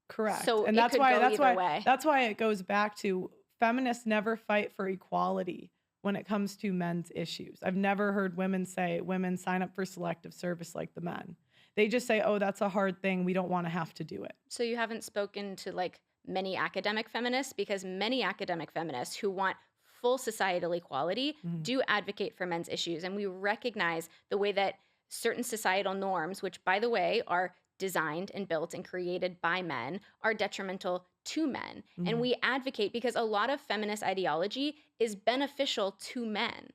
Correct. So And it could go either way. that's why it goes back to feminists never fight for equality when it comes to men's issues. I've never heard women say women sign up for selective service like the men. They just say, "Oh, that's a hard thing. We don't want to have to do it." So you haven't spoken to like many academic feminists, because many academic feminists who want full societal equality Mhm. do advocate for men's issues. And we recognize the way that certain societal norms, which by the way are designed and built and created by men, are detrimental to men. And Mhm. we advocate because a lot of feminist ideology is beneficial to men.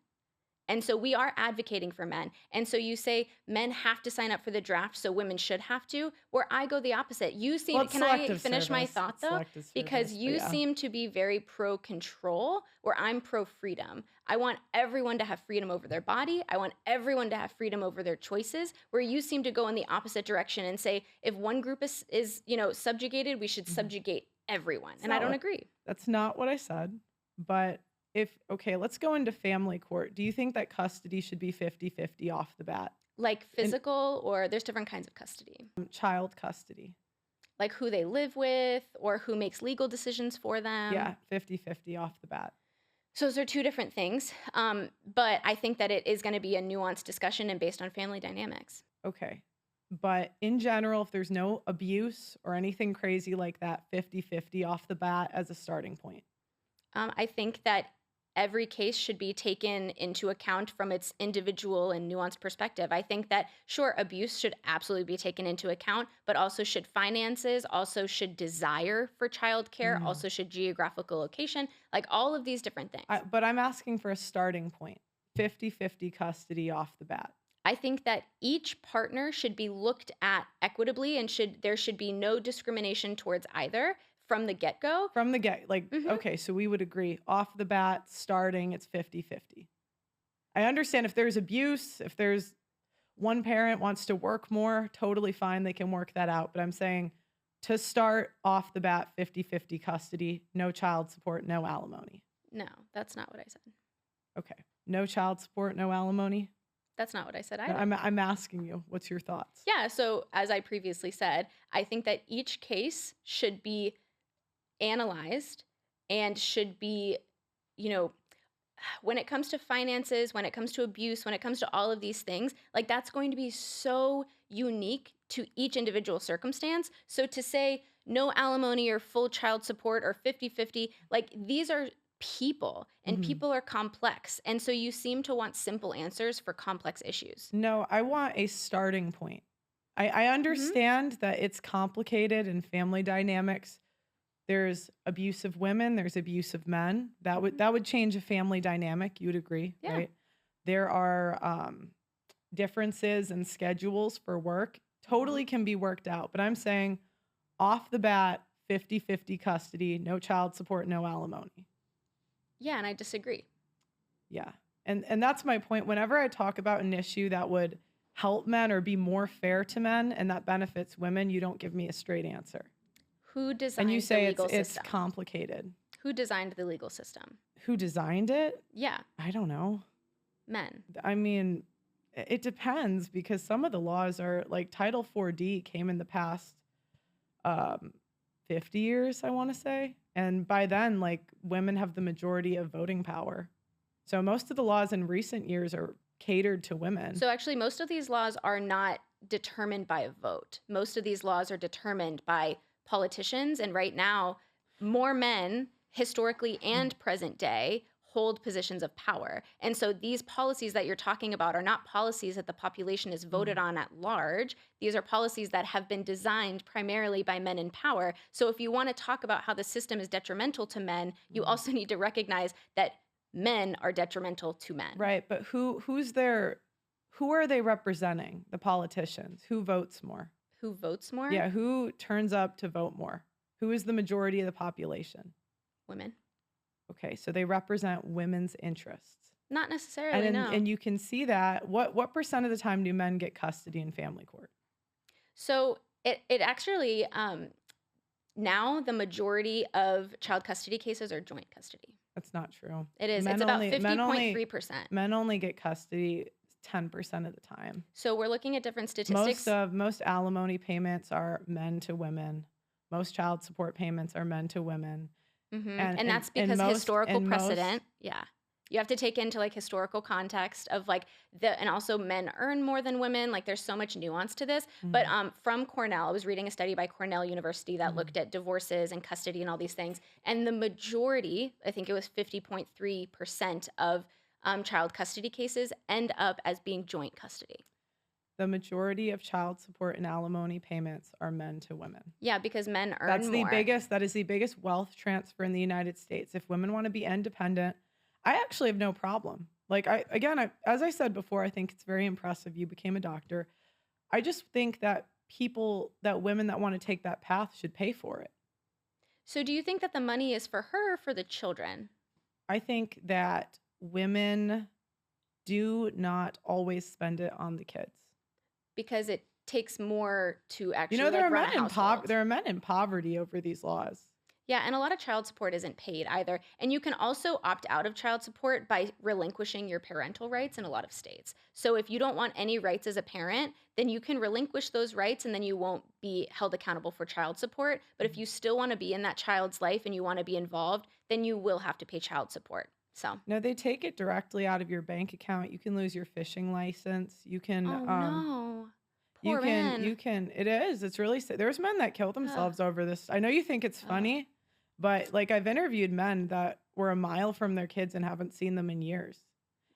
And so we are advocating for men. And so you say men have to sign up for the draft, so women should have to, where I go the opposite. You seem, Well, it's can I selective finish my service. thought It's though? selective Because service, but you yeah. seem to be very pro control, where I'm pro freedom. I want everyone to have freedom over their body. I want everyone to have freedom over their choices, where you seem to go in the opposite direction and say, if one group is subjugated, we should Mhm. subjugate everyone. It's And I not don't what agree. That's not what I said. But if okay, let's go into family court. Do you think that custody should be 50-50 off the bat? Like In physical, or there's different kinds of custody. child custody. Like who they live with or who makes legal decisions for them. Yeah, 50-50 off the bat. So those are two different things. But I think that it is going to be a nuanced discussion and based on family dynamics. Okay. But in general, if there's no abuse or anything crazy like that, 50-50 off the bat as a starting point. I think that every case should be taken into account from its individual and nuanced perspective. I think that, sure, abuse should absolutely be taken into account, but also should finances, also should desire for childcare, Mhm. also should geographical location, like all of these different things. But I'm asking for a starting point. 50-50 custody off the bat. I think that each partner should be looked at equitably, and there should be no discrimination towards either from the get-go. From the get, like, Mhm. okay, so we would agree off the bat, starting, it's 50-50. I understand if there's abuse, if there's one parent wants to work more, totally fine, they can work that out. But I'm saying to start off the bat, 50-50 custody, no child support, no alimony. No, that's not what I said. Okay. No child support, no alimony. That's not what I said either. I'm asking you, what's your thoughts? Yeah, so as I previously said, I think that each case should be analyzed and should be, when it comes to finances, when it comes to abuse, when it comes to all of these things, like that's going to be so unique to each individual circumstance. So to say no alimony or full child support or 50-50, like these are people, and Mhm. people are complex. And so you seem to want simple answers for complex issues. No, I want a starting point. I Mhm. understand that it's complicated in family dynamics. There's abusive women, there's abusive men. That would change a family dynamic, you would agree, Yeah. right? There are differences in schedules for work. Hmm. Totally can be worked out. But I'm saying off the bat, 50-50 custody, no child support, no alimony. Yeah, and I disagree. Yeah. And that's my point. Whenever I talk about an issue that would help men or be more fair to men and that benefits women, you don't give me a straight answer. Who And you designed the say legal it's system? complicated. Who designed the legal system? Who designed it? Yeah, I don't know. men. I mean, it depends because some of the laws are like Title 4D came in the past um 50 years, I want to say. And by then, like women have the majority of voting power. So most of the laws in recent years are catered to women. So actually, most of these laws are not determined by a vote. Most of these laws are determined by politicians. And right now, more men, historically and present day, hold positions of power. And so these policies that you're talking about are not policies that the population is voted on at large. These are policies that have been designed primarily by men in power. So if you want to talk about how the system is detrimental to men, you also need to recognize that men are detrimental to men. Right, but who are they representing? The politicians. Who votes more? Who votes more? Yeah, who turns up to vote more? Who is the majority of the population? Women. Okay, so they represent women's interests. Not necessarily, no. And you can see that. What percent of the time do men get custody in family court? So it actually now the majority of child custody cases are joint custody. That's not true. It is. Men It's about only- 50.3%. Men only get custody 10% of the time. So we're looking at different statistics. Most alimony payments are men to women. Most child support payments are men to women. And that's because historical precedent. Yeah. You have to take into like historical context of like and also men earn more than women. Like there's so much nuance to this. But from Cornell, I was reading a study by Cornell University that looked at divorces and custody and all these things. And the majority, I think it was 50.3% of child custody cases end up as being joint custody. The majority of child support and alimony payments are men to women. Yeah, because men earn That is the biggest wealth transfer in the United States. If women want to be independent, I actually have no problem. Like as I said before, I think it's very impressive you became a doctor. I just think that women that want to take that path should pay for it. So do you think that the money is for her or for the children? I think that women do not always spend it on the kids. Because it takes more to actually there are run a household. There are men in poverty over these laws. Yeah, and a lot of child support isn't paid either. And you can also opt out of child support by relinquishing your parental rights in a lot of states. So if you don't want any rights as a parent, then you can relinquish those rights and then you won't be held accountable for child support. But if you still want to be in that child's life and you want to be involved, then you will have to pay child support. So no, they take it directly out of your bank account. You can lose your fishing license. You can no. Poor man. It is. It's really sad. There's men that kill themselves over this. I know you think it's funny, but like I've interviewed men that were a mile from their kids and haven't seen them in years.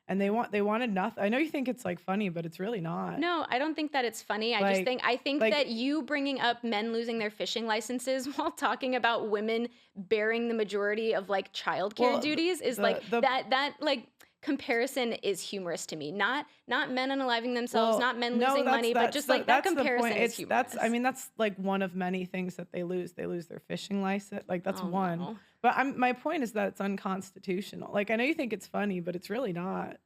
And they wanted nothing. I know you think it's like funny, but it's really not. No, I don't think that it's funny. I think that you bringing up men losing their fishing licenses while talking about women bearing the majority of like childcare duties is that comparison is humorous to me. Not men unaliving themselves, not men losing money, but just like that comparison is humorous. That's like one of many things that they lose. They lose their fishing license. Like that's one. No. But my point is that it's unconstitutional. Like I know you think it's funny, but it's really not.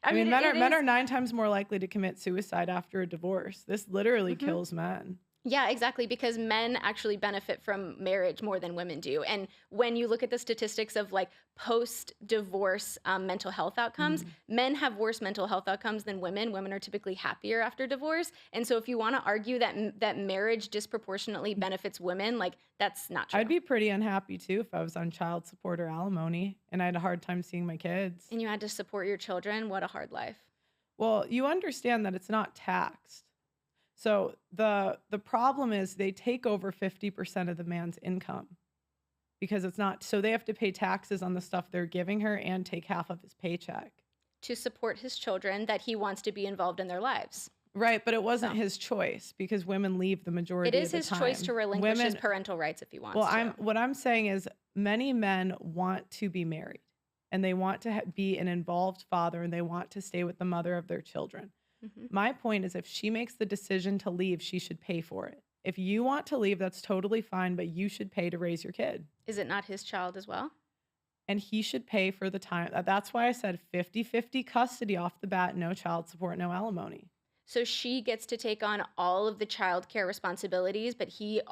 I mean, men are 9 times more likely to commit suicide after a divorce. This literally kills men. Yeah, exactly, because men actually benefit from marriage more than women do. And when you look at the statistics of like post-divorce mental health outcomes, men have worse mental health outcomes than women. Women are typically happier after divorce. And so if you want to argue that marriage disproportionately benefits women, like that's not true. I'd be pretty unhappy too if I was on child support or alimony and I had a hard time seeing my kids. And you had to support your children. What a hard life. Well, you understand that it's not taxed. So the problem is they take over 50% of the man's income because it's not, so they have to pay taxes on the stuff they're giving her and take half of his paycheck. To support his children that he wants to be involved in their lives. Right, but it wasn't his choice because women leave the majority of the time. It is his choice to relinquish his parental rights if he wants to. What I'm saying is many men want to be married and they want to be an involved father and they want to stay with the mother of their children. Mhm. My point is, if she makes the decision to leave, she should pay for it. If you want to leave, that's totally fine, but you should pay to raise your kid. Is it not his child as well? And he should pay for the time. That's why I said 50-50 custody off the bat, no child support, no alimony. So she gets to take on all of the childcare responsibilities, but he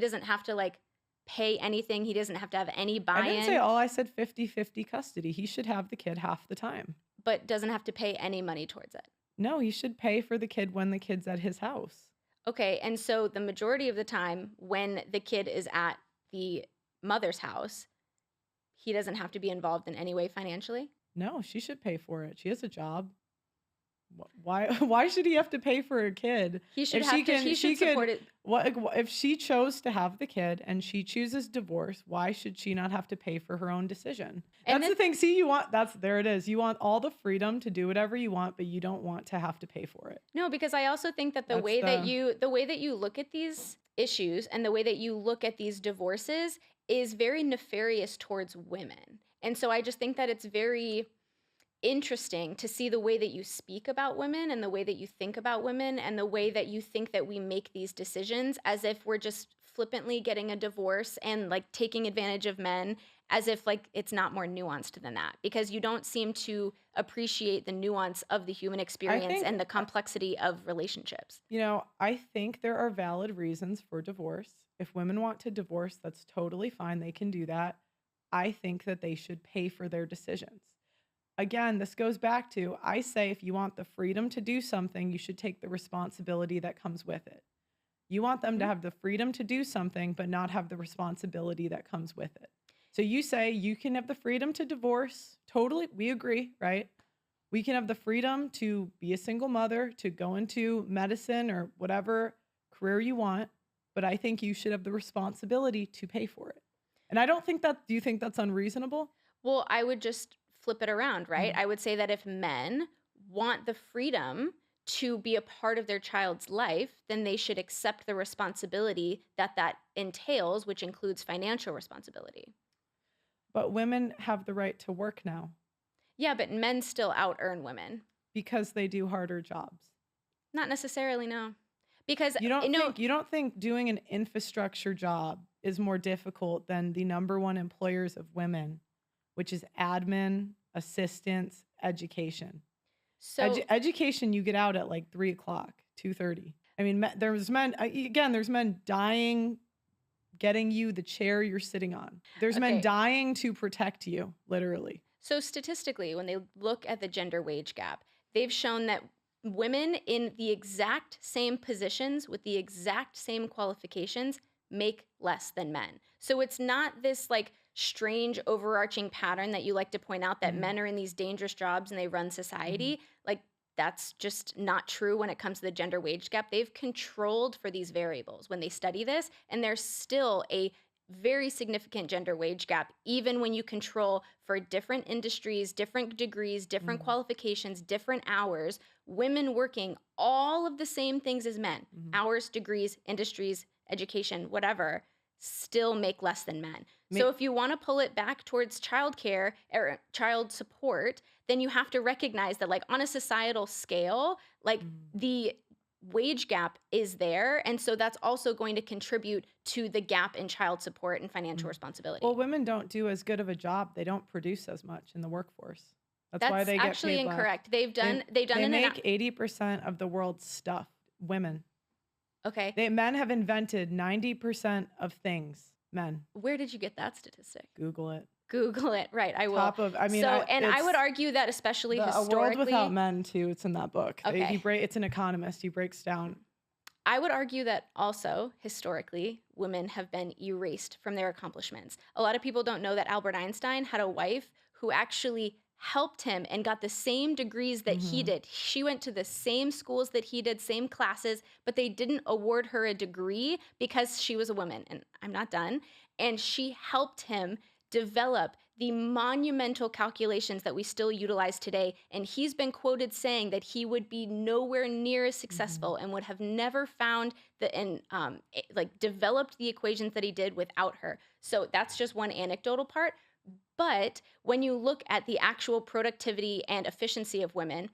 doesn't have to like pay anything. He doesn't have to have any I didn't say buy-in, all, I said 50-50 custody. He should have the kid half the time. but doesn't have to pay any money towards it. No, he should pay for the kid when the kid's at his house. Okay, and so the majority of the time when the kid is at the mother's house, he doesn't have to be involved in any way financially? No, she should pay for it. She has a job. Why why should he have to pay for a kid? He should If have she to can he she should support could it. what if she chose to have the kid and she chooses divorce, why should she not have to pay for her own decision? And That's the thing. See, there it is. You want all the freedom to do whatever you want, but you don't want to have to pay for it. No, because I also think that the That's way that you look at these issues and the way that you look at these divorces is very nefarious towards women. And so I just think that it's very interesting to see the way that you speak about women and the way that you think about women and the way that you think that we make these decisions as if we're just flippantly getting a divorce and like taking advantage of men, as if like it's not more nuanced than that, because you don't seem to appreciate the nuance of the human experience think and the complexity of relationships. I think there are valid reasons for divorce. If women want to divorce, that's totally fine. They can do that. I think that they should pay for their decisions. Again, this goes back to, I say if you want the freedom to do something, you should take the responsibility that comes with it. You want them to Mhm. have the freedom to do something, but not have the responsibility that comes with it. So you say you can have the freedom to divorce. Totally, we agree, right? We can have the freedom to be a single mother, to go into medicine or whatever career you want, but I think you should have the responsibility to pay for it. And I don't think do you think that's unreasonable? Well, I would just flip it around, right? Mm. I would say that if men want the freedom to be a part of their child's life, then they should accept the responsibility that that entails, which includes financial responsibility. But women have the right to work now Yeah, but men still out earn women. because they do harder jobs. Not necessarily, no. Because You don't think doing an infrastructure job is more difficult than the number one employers of women, which is admin, assistants, education. so Education, you get out at like 3:00, 2:30. I mean, there's men dying, getting you the chair you're sitting on. There's men okay. dying to protect you, literally. So statistically, when they look at the gender wage gap, they've shown that women in the exact same positions with the exact same qualifications make less than men. So it's not this like strange overarching pattern that you like to point out that Mhm. men are in these dangerous jobs and they run Mhm. society. Like that's just not true when it comes to the gender wage gap. They've controlled for these variables when they study this, and there's still a very significant gender wage gap, even when you control for different industries, different degrees, different Mhm. qualifications, different hours, women working all of the same things as men, Mhm. hours, degrees, industries, education, whatever, still make less than men. Ma- So if you want to pull it back towards childcare or child support, then you have to recognize that like on a societal scale, like Mhm. the wage gap is there, and so that's also going to contribute to the gap in child support and financial Mhm. responsibility. Well, women don't do as good of a job. They don't produce as much in the workforce. That's why That's they get actually paid less. incorrect. They've done They an make 80% of the world's stuff. Women. okay. Men have invented 90% of things. Men. Where did you get that statistic? Google it. Google it. Right, I will. Top of, I mean, So, and I would it's argue that especially A World historically, Without Men too. It's in that book. Okay. It's an economist. He breaks down. I would argue that also historically, women have been erased from their accomplishments. A lot of people don't know that Albert Einstein had a wife who actually helped him and got the same degrees that he Mhm. did. She went to the same schools that he did, same classes, but they didn't award her a degree because she was a woman. And I'm not done. And she helped him develop the monumental calculations that we still utilize today. And he's been quoted saying that he would be nowhere near as successful and would have never found developed the equations that he did without her. So that's just one anecdotal part. But when you look at the actual productivity and efficiency of women,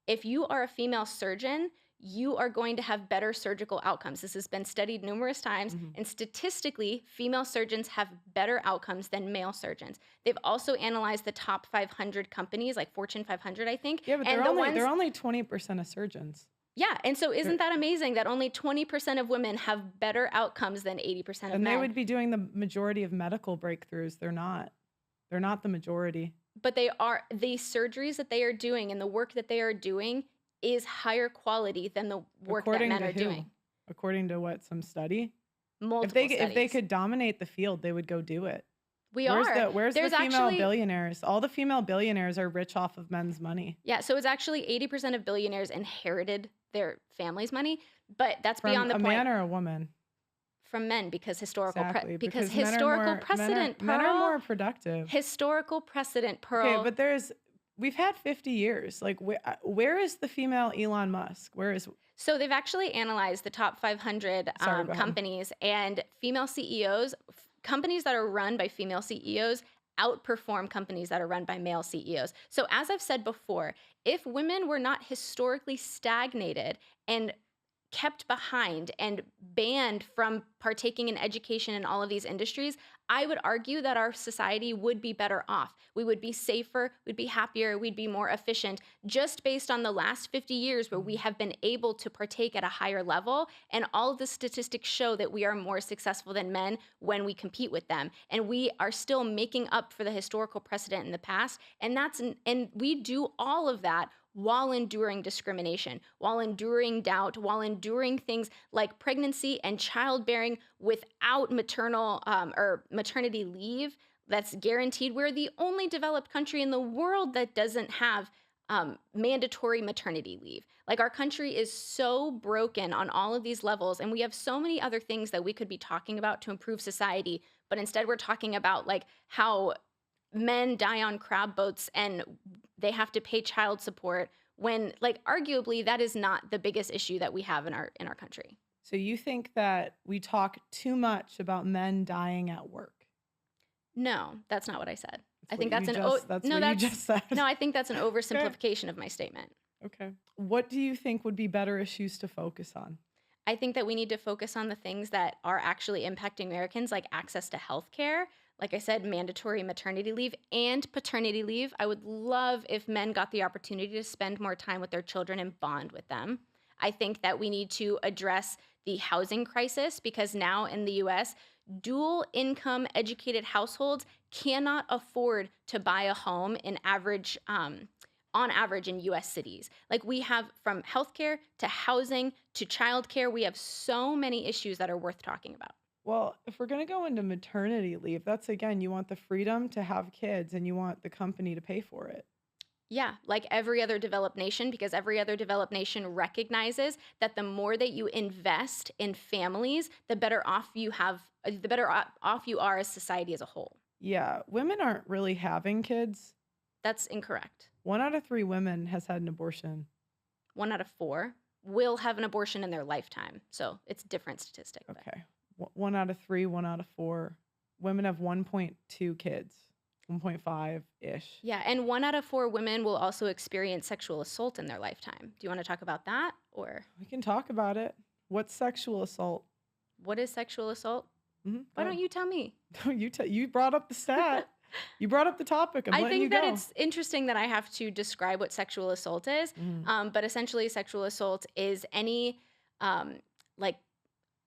if you are a female surgeon, you are going to have better surgical outcomes. This has been studied numerous times, Mhm. and statistically, female surgeons have better outcomes than male surgeons. They've also analyzed the top 500 companies, like Fortune 500, I think, Yeah, but and the ones. they're only 20% of surgeons. Yeah, and so They're, isn't that amazing that only 20% of women have better outcomes than 80% of and they men? would be doing the majority of medical breakthroughs. They're not. They're not the majority. But the surgeries that they are doing and the work that they are doing is higher quality than the work that According men to are who? doing. According to what? Some study? Multiple If they studies. could dominate the field, they would go do it. We are. Where's the There's female actually, billionaires? All the female billionaires are rich off of men's money. yeah, so it's actually 80% of billionaires inherited their family's money, but that's From beyond the a point. man or a woman? From men, because historical Exactly. because Men are historical more precedent, men are Pearl. more productive. Historical precedent, Pearl. Okay, but we've had 50 years. Like where is the female Elon Musk? Where is So they've actually analyzed the top 500 Sorry, go ahead. companies, and female CEOs, companies that are run by female CEOs outperform companies that are run by male CEOs. So as I've said before, if women were not historically stagnated and kept behind and banned from partaking in education in all of these industries, I would argue that our society would be better off. We would be safer, we'd be happier, we'd be more efficient, just based on the last 50 years where we have been able to partake at a higher level. And all of the statistics show that we are more successful than men when we compete with them. And we are still making up for the historical precedent in the past. And we do all of that while enduring discrimination, while enduring doubt, while enduring things like pregnancy and childbearing without maternal or maternity leave that's guaranteed. We're the only developed country in the world that doesn't have mandatory maternity leave. Like, our country is so broken on all of these levels, and we have so many other things that we could be talking about to improve society, but instead we're talking about like how men die on crab boats and they have to pay child support, when like arguably that is not the biggest issue that we have in our country. So you think that we talk too much about men dying at work? No, that's not what I said. I That's think what that's you an just that's what you just said. no, I think that's an oversimplification of my statement. Okay. What do you think would be better issues to focus on? I think that we need to focus on the things that are actually impacting Americans, like access to health care. Like I said, mandatory maternity leave and paternity leave. I would love if men got the opportunity to spend more time with their children and bond with them. I think that we need to address the housing crisis, because now in the US, dual income educated households cannot afford to buy a home on average in US cities. Like, we have, from healthcare to housing to childcare, we have so many issues that are worth talking about. Well, if we're going to go into maternity leave, that's again, you want the freedom to have kids and you want the company to pay for it. Yeah, like every other developed nation, because every other developed nation recognizes that the more that you invest in families, the better off you are as society as a whole. Yeah, women aren't really having kids. That's incorrect. 1 out of 3 women has had an abortion. 1 out of 4 will have an abortion in their lifetime. So it's a different statistic. But. Okay. 1 out of 3, 1 out of 4. Women have 1.2 kids, 1.5-ish. Yeah, and 1 out of 4 women will also experience sexual assault in their lifetime. Do you want to talk about that, or? We can talk about it. What's sexual assault? What is sexual assault? Mm-hmm. Why don't you tell me? You brought up the stat. You brought up the topic. I think that it's interesting that I have to describe what sexual assault is. Mm-hmm. But essentially, sexual assault is any like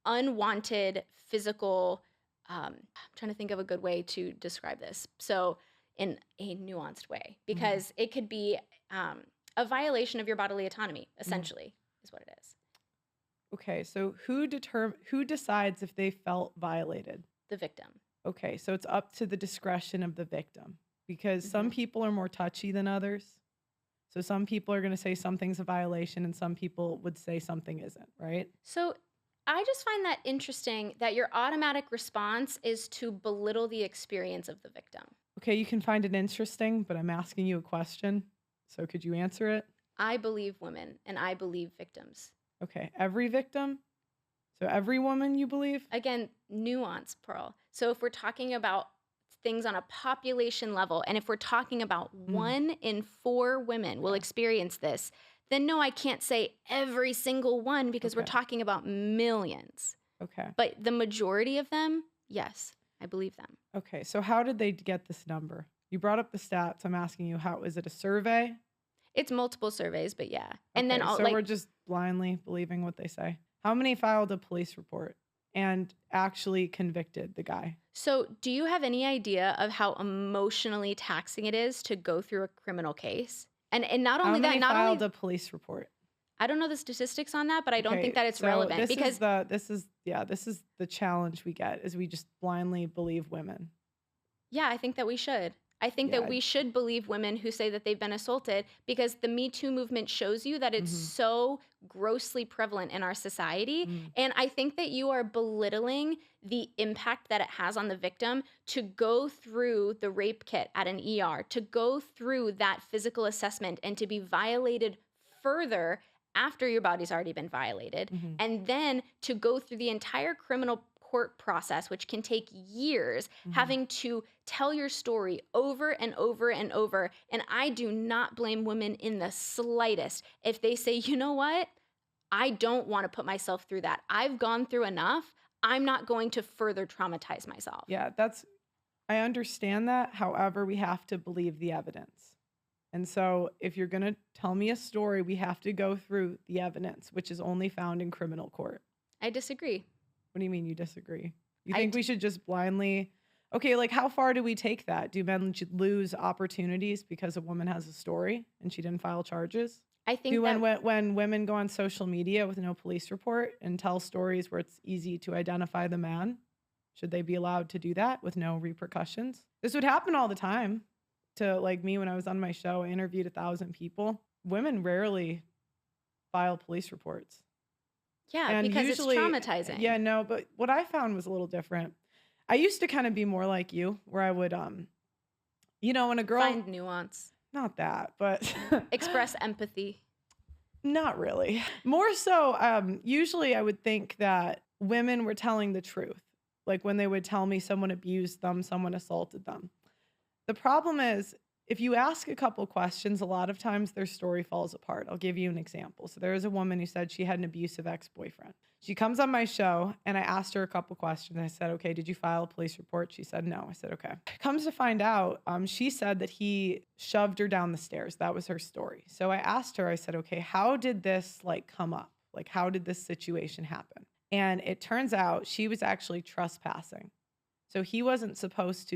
unwanted physical. I'm trying to think of a good way to describe this. So, in a nuanced way, because it could be a violation of your bodily autonomy. Essentially, is what it is. Okay, so who decides if they felt violated? The victim. Okay, so it's up to the discretion of the victim, because some people are more touchy than others. So some people are going to say something's a violation and some people would say something isn't, right? So I just find that interesting that your automatic response is to belittle the experience of the victim. Okay, you can find it interesting, but I'm asking you a question. So could you answer it? I believe women and I believe victims. Okay, every victim? So every woman you believe? Again, nuance, Pearl. So if we're talking about things on a population level, and if we're talking about Mm, 1 in 4 women will okay. experience this, then no, I can't say every single one because we're Okay. talking about millions. Okay. But the majority of them, yes, I believe them. Okay. So how did they get this number? You brought up the stats. I'm asking you, how is it a survey? It's multiple surveys, but yeah. And then Okay. all So we're like just blindly believing what they say. How many filed a police report and actually convicted the guy? so do you have any idea of how emotionally taxing it is to go through a criminal case? And not How only that, many not filed only a police report? I don't know the statistics on that, but I don't think Okay, that it's so relevant because this is the challenge we get is we just blindly believe women. yeah, I think that we should. I think that Yeah. we should believe women who say that they've been assaulted because the Me Too movement shows you that it's Hmm. so grossly prevalent in our society. Mm, And I think that you are belittling the impact that it has on the victim to go through the rape kit at an ER, to go through that physical assessment and to be violated further after your body's already been violated. mhm, And then to go through the entire criminal court process, which can take years, mhm. having to tell your story over and over and over. And I do not blame women in the slightest if they say, you know what? I don't want to put myself through that. I've gone through enough. I'm not going to further traumatize myself. Yeah, I understand that. However, we have to believe the evidence. And so if you're going to tell me a story, we have to go through the evidence, which is only found in criminal court. I disagree. What do you mean you disagree? You I think d- we should just blindly, okay, like how far do we take that? Do men lose opportunities because a woman has a story and she didn't file charges? I Do think that when women go on social media with no police report and tell stories where it's easy to identify the man, should they be allowed to do that with no repercussions? This would happen all the time to like me when I was on my show. I interviewed 1,000 people. Women rarely file police reports. yeah, And because it's usually, yeah, traumatizing. no, but what I found was a little different. I used to kind of be more like you, where I would, when a girl, Find nuance, not that, but express empathy. not really. More so, usually I would think that women were telling the truth. Like when they would tell me someone abused them, someone assaulted them. The problem is, if you ask a couple questions, a lot of times their story falls apart. I'll give you an example. So there is a woman who said she had an abusive ex-boyfriend. She comes on my show and I asked her a couple questions. I said, okay, did you file a police report? She said, no. I said, okay. Comes to find out, she said that he shoved her down the stairs. That was her story. So I asked her, I said, okay, how did this like come up? Like, how did this situation happen? And it turns out she was actually trespassing. So she wasn't supposed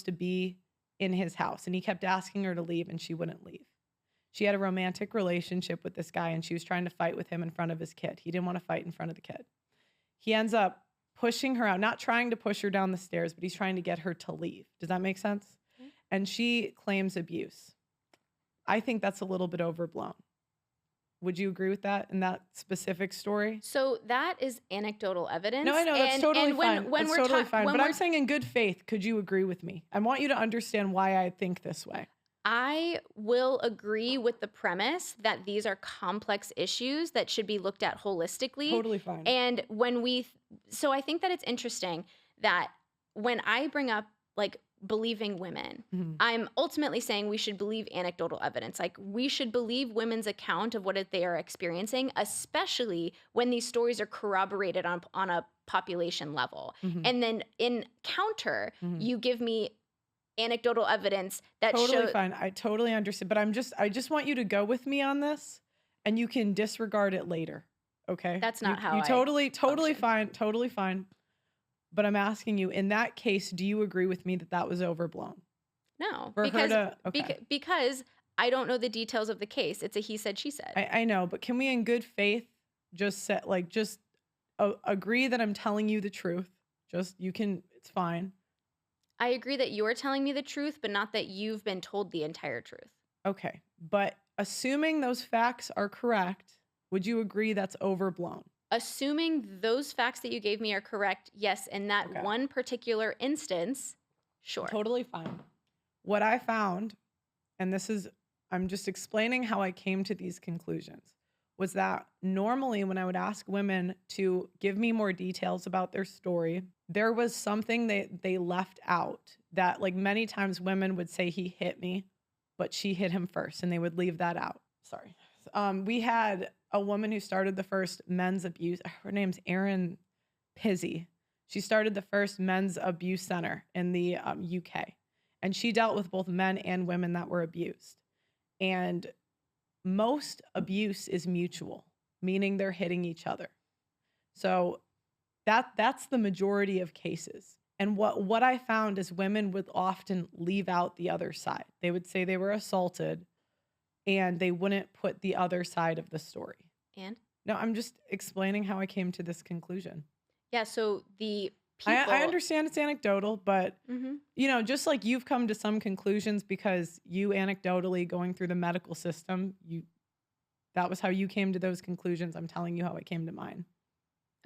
to be in his house. And he kept asking her to leave and she wouldn't leave. She had a romantic relationship with this guy and she was trying to fight with him in front of his kid. He didn't want to fight in front of the kid. He ends up pushing her out, not trying to push her down the stairs, but he's trying to get her to leave. Does that make sense? Okay. And she claims abuse. I think that's a little bit overblown. Would you agree with that in that specific story? So that is anecdotal evidence. No, I know that's totally and fine. when That's we're totally talking, fine. when But we're I'm saying in good faith, could you agree with me? I want you to understand why I think this way. I will agree with the premise that these are complex issues that should be looked at holistically. Totally fine. And so I think that it's interesting that when I bring up like believing women, Mhm. I'm ultimately saying we should believe anecdotal evidence. Like we should believe women's account of what they are experiencing, especially when these stories are corroborated on a population level. Mhm. And then in counter, Mhm. you give me anecdotal evidence that Totally shows fine. I totally understand. But I just want you to go with me on this and you can disregard it later. Okay? that's not how You I totally function. fine. Totally fine. But I'm asking you, in that case, do you agree with me that that was overblown? No, For her to, okay. because I don't know the details of the case. It's a he said, she said. I know, but can we in good faith just set like just agree that I'm telling you the truth? Just it's fine. I agree that you're telling me the truth, but not that you've been told the entire truth. Okay. But assuming those facts are correct, would you agree that's overblown? Assuming those facts that you gave me are correct, yes, in that Okay. one particular instance, sure. Totally fine. What I found, and I'm just explaining how I came to these conclusions, was that normally when I would ask women to give me more details about their story, there was something they left out that, like, many times women would say he hit me, but she hit him first, and they would leave that out. Sorry. We had a woman who started the first men's abuse. Her name's Erin Pizzi. She started the first men's abuse center in the UK, and she dealt with both men and women that were abused. And most abuse is mutual, meaning they're hitting each other. So that's the majority of cases. And what I found is women would often leave out the other side. They would say they were assaulted and they wouldn't put the other side of the story. And No, I'm just explaining how I came to this conclusion. yeah, so the I people. understand it's anecdotal, but Mhm. just like you've come to some conclusions because you anecdotally going through the medical system, that was how you came to those conclusions. I'm telling you how I came to mine.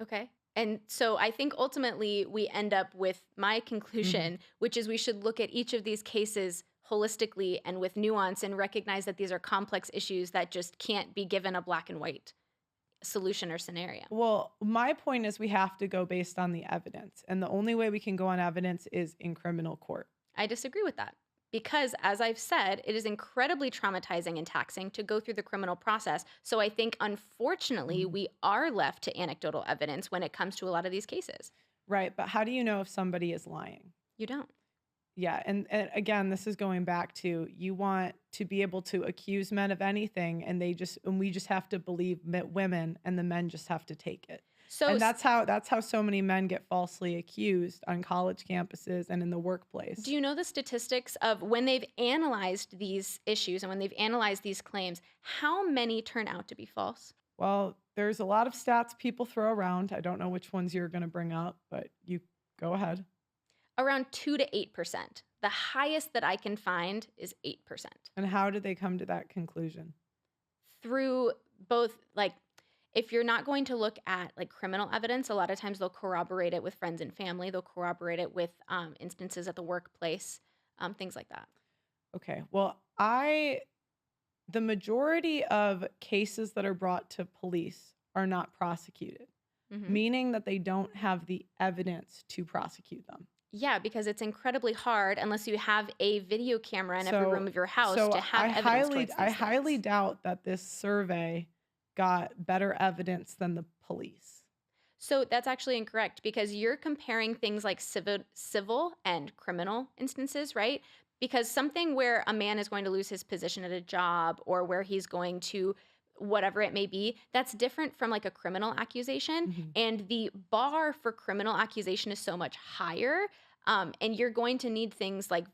Okay. And so I think ultimately we end up with my conclusion, which is we should look at each of these cases holistically and with nuance and recognize that these are complex issues that just can't be given a black and white solution or scenario. Well, my point is we have to go based on the evidence, and the only way we can go on evidence is in criminal court. I disagree with that because, as I've said, it is incredibly traumatizing and taxing to go through the criminal process. So I think, unfortunately, we are left to anecdotal evidence when it comes to a lot of these cases. Right, but how do you know if somebody is lying? You don't. Yeah, and again, this is going back to you want to be able to accuse men of anything, and we just have to believe women, and the men just have to take it. So And that's how so many men get falsely accused on college campuses and in the workplace. do you know the statistics of when they've analyzed these issues and when they've analyzed these claims, how many turn out to be false? Well, there's a lot of stats people throw around. I don't know which ones you're going to bring up, but you go ahead. Around 2 to 8%. The highest that I can find is 8%. And how did they come to that conclusion? Through both, like, if you're not going to look at like criminal evidence, a lot of times they'll corroborate it with friends and family. They'll corroborate it with instances at the workplace, things like that. Okay. Well, the majority of cases that are brought to police are not prosecuted, hmm meaning that they don't have the evidence to prosecute them. Yeah, because it's incredibly hard unless you have a video camera in every So, room of your house so to have I evidence highly, towards I these highly things. doubt that this survey got better evidence than the police. So that's actually incorrect because you're comparing things like civil and criminal instances, right? Because something where a man is going to lose his position at a job or where he's going to whatever it may be, that's different from like a criminal accusation. Mhm. And the bar for criminal accusation is so much higher. And you're going to need things like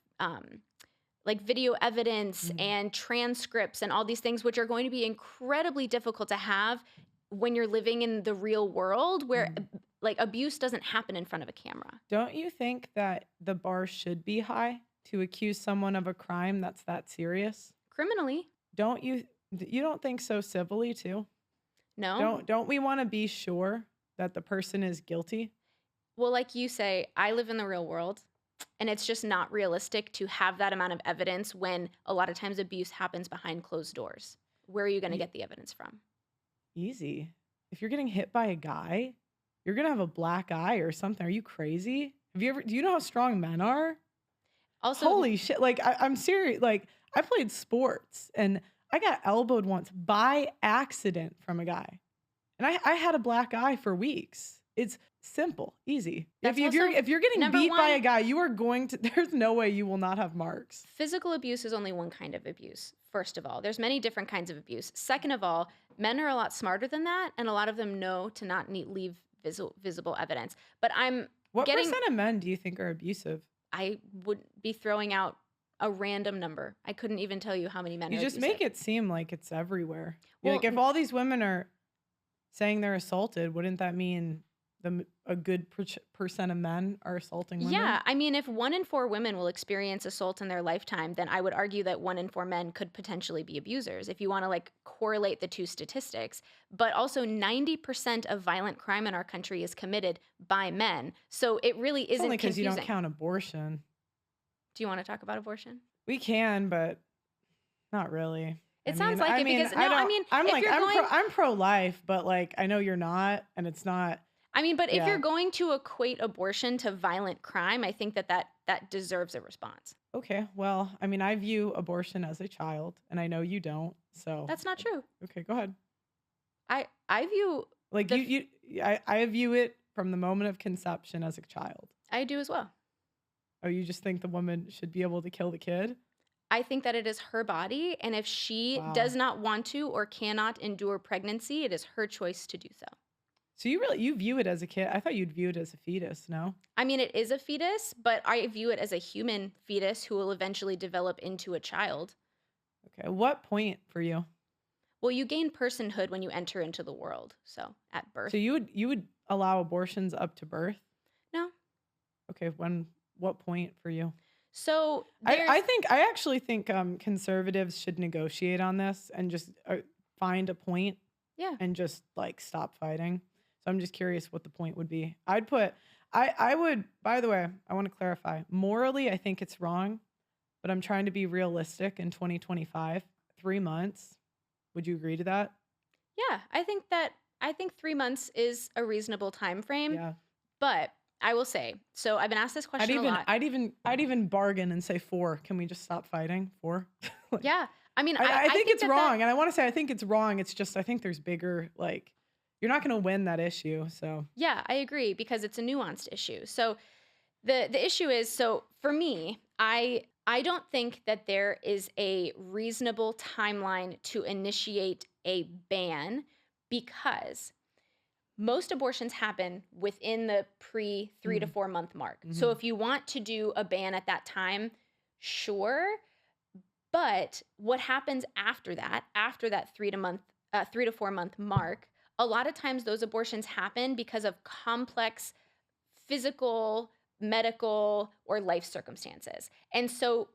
video evidence Mhm. and transcripts and all these things, which are going to be incredibly difficult to have when you're living in the real world where Mhm. like abuse doesn't happen in front of a camera. Don't you think that the bar should be high to accuse someone of a crime that's that serious? Criminally, Don't you don't think so civilly too? no. Don't we want to be sure that the person is guilty? Well, like you say, I live in the real world and it's just not realistic to have that amount of evidence when a lot of times abuse happens behind closed doors. Where are you going to Ye- get the evidence from? Easy. If you're getting hit by a guy, you're gonna have a black eye or something. Are you crazy? Do you know how strong men are? Also, Holy shit. Like, I'm serious. Like, I played sports and I got elbowed once by accident from a guy. And I had a black eye for weeks. It's simple, easy. that's If you're getting number beat by a one, guy, you are going to, there's no way you will not have marks. physical abuse is only one kind of abuse. First of all, there's many different kinds of abuse. Second of all, men are a lot smarter than that, and a lot of them know to not leave visible evidence. But What getting, percent of men do you think are abusive? I would be throwing out a random number. I couldn't even tell you how many men You are just abusive. make it seem like it's everywhere. Well, Like, if all these women are saying they're assaulted, wouldn't that mean a good percent of men are assaulting women? yeah, I mean, if 1 in 4 women will experience assault in their lifetime, then I would argue that 1 in 4 men could potentially be abusers if you want to like correlate the two statistics. But also 90% of violent crime in our country is committed by men. So it really It's isn't only because you don't confusing. count abortion. Do you want to talk about abortion? We can, but not really. It sounds like it because no, I mean, I'm if like you're going, I'm pro life, but like I know you're not, and it's not. I mean, but if you're Yeah. going to equate abortion to violent crime, I think that deserves a response. Okay. Well, I mean, I view abortion as a child, and I know you don't. So, That's not true. okay, go ahead. I view Like the f- I view it from the moment of conception as a child. I do as well. Oh, you just think the woman should be able to kill the kid? I think that it is her body, and if she Wow. does not want to or cannot endure pregnancy, it is her choice to do so. So you view it as a kid? I thought you'd view it as a fetus. No. I mean, it is a fetus, but I view it as a human fetus who will eventually develop into a child. Okay. What point for you? Well, you gain personhood when you enter into the world. So at birth. So you would allow abortions up to birth? No. Okay. What point for you? So I actually think conservatives should negotiate on this and just find a point yeah. and just like stop fighting. So I'm just curious what the point would be. I would, by the way, I want to clarify. Morally, I think it's wrong, but I'm trying to be realistic in 2025. 3 months. Would you agree to that? Yeah, I think 3 months is a reasonable time frame. Yeah. But I will say, so I've been asked this question a lot. I'd even bargain and say 4. Can we just stop fighting? 4? Like, Yeah. I mean, I think it's that wrong, and I want to say I think it's wrong. It's just I think there's bigger, like, you're not going to win that issue. So Yeah, I agree because it's a nuanced issue. So the issue is, so for me, I don't think that there is a reasonable timeline to initiate a ban because most abortions happen within the pre 3 to 4 month mark. So if you want to do a ban at that time, sure. But what happens after that 3 to 4 month mark, a lot of times those abortions happen because of complex physical, medical, or life circumstances. And so,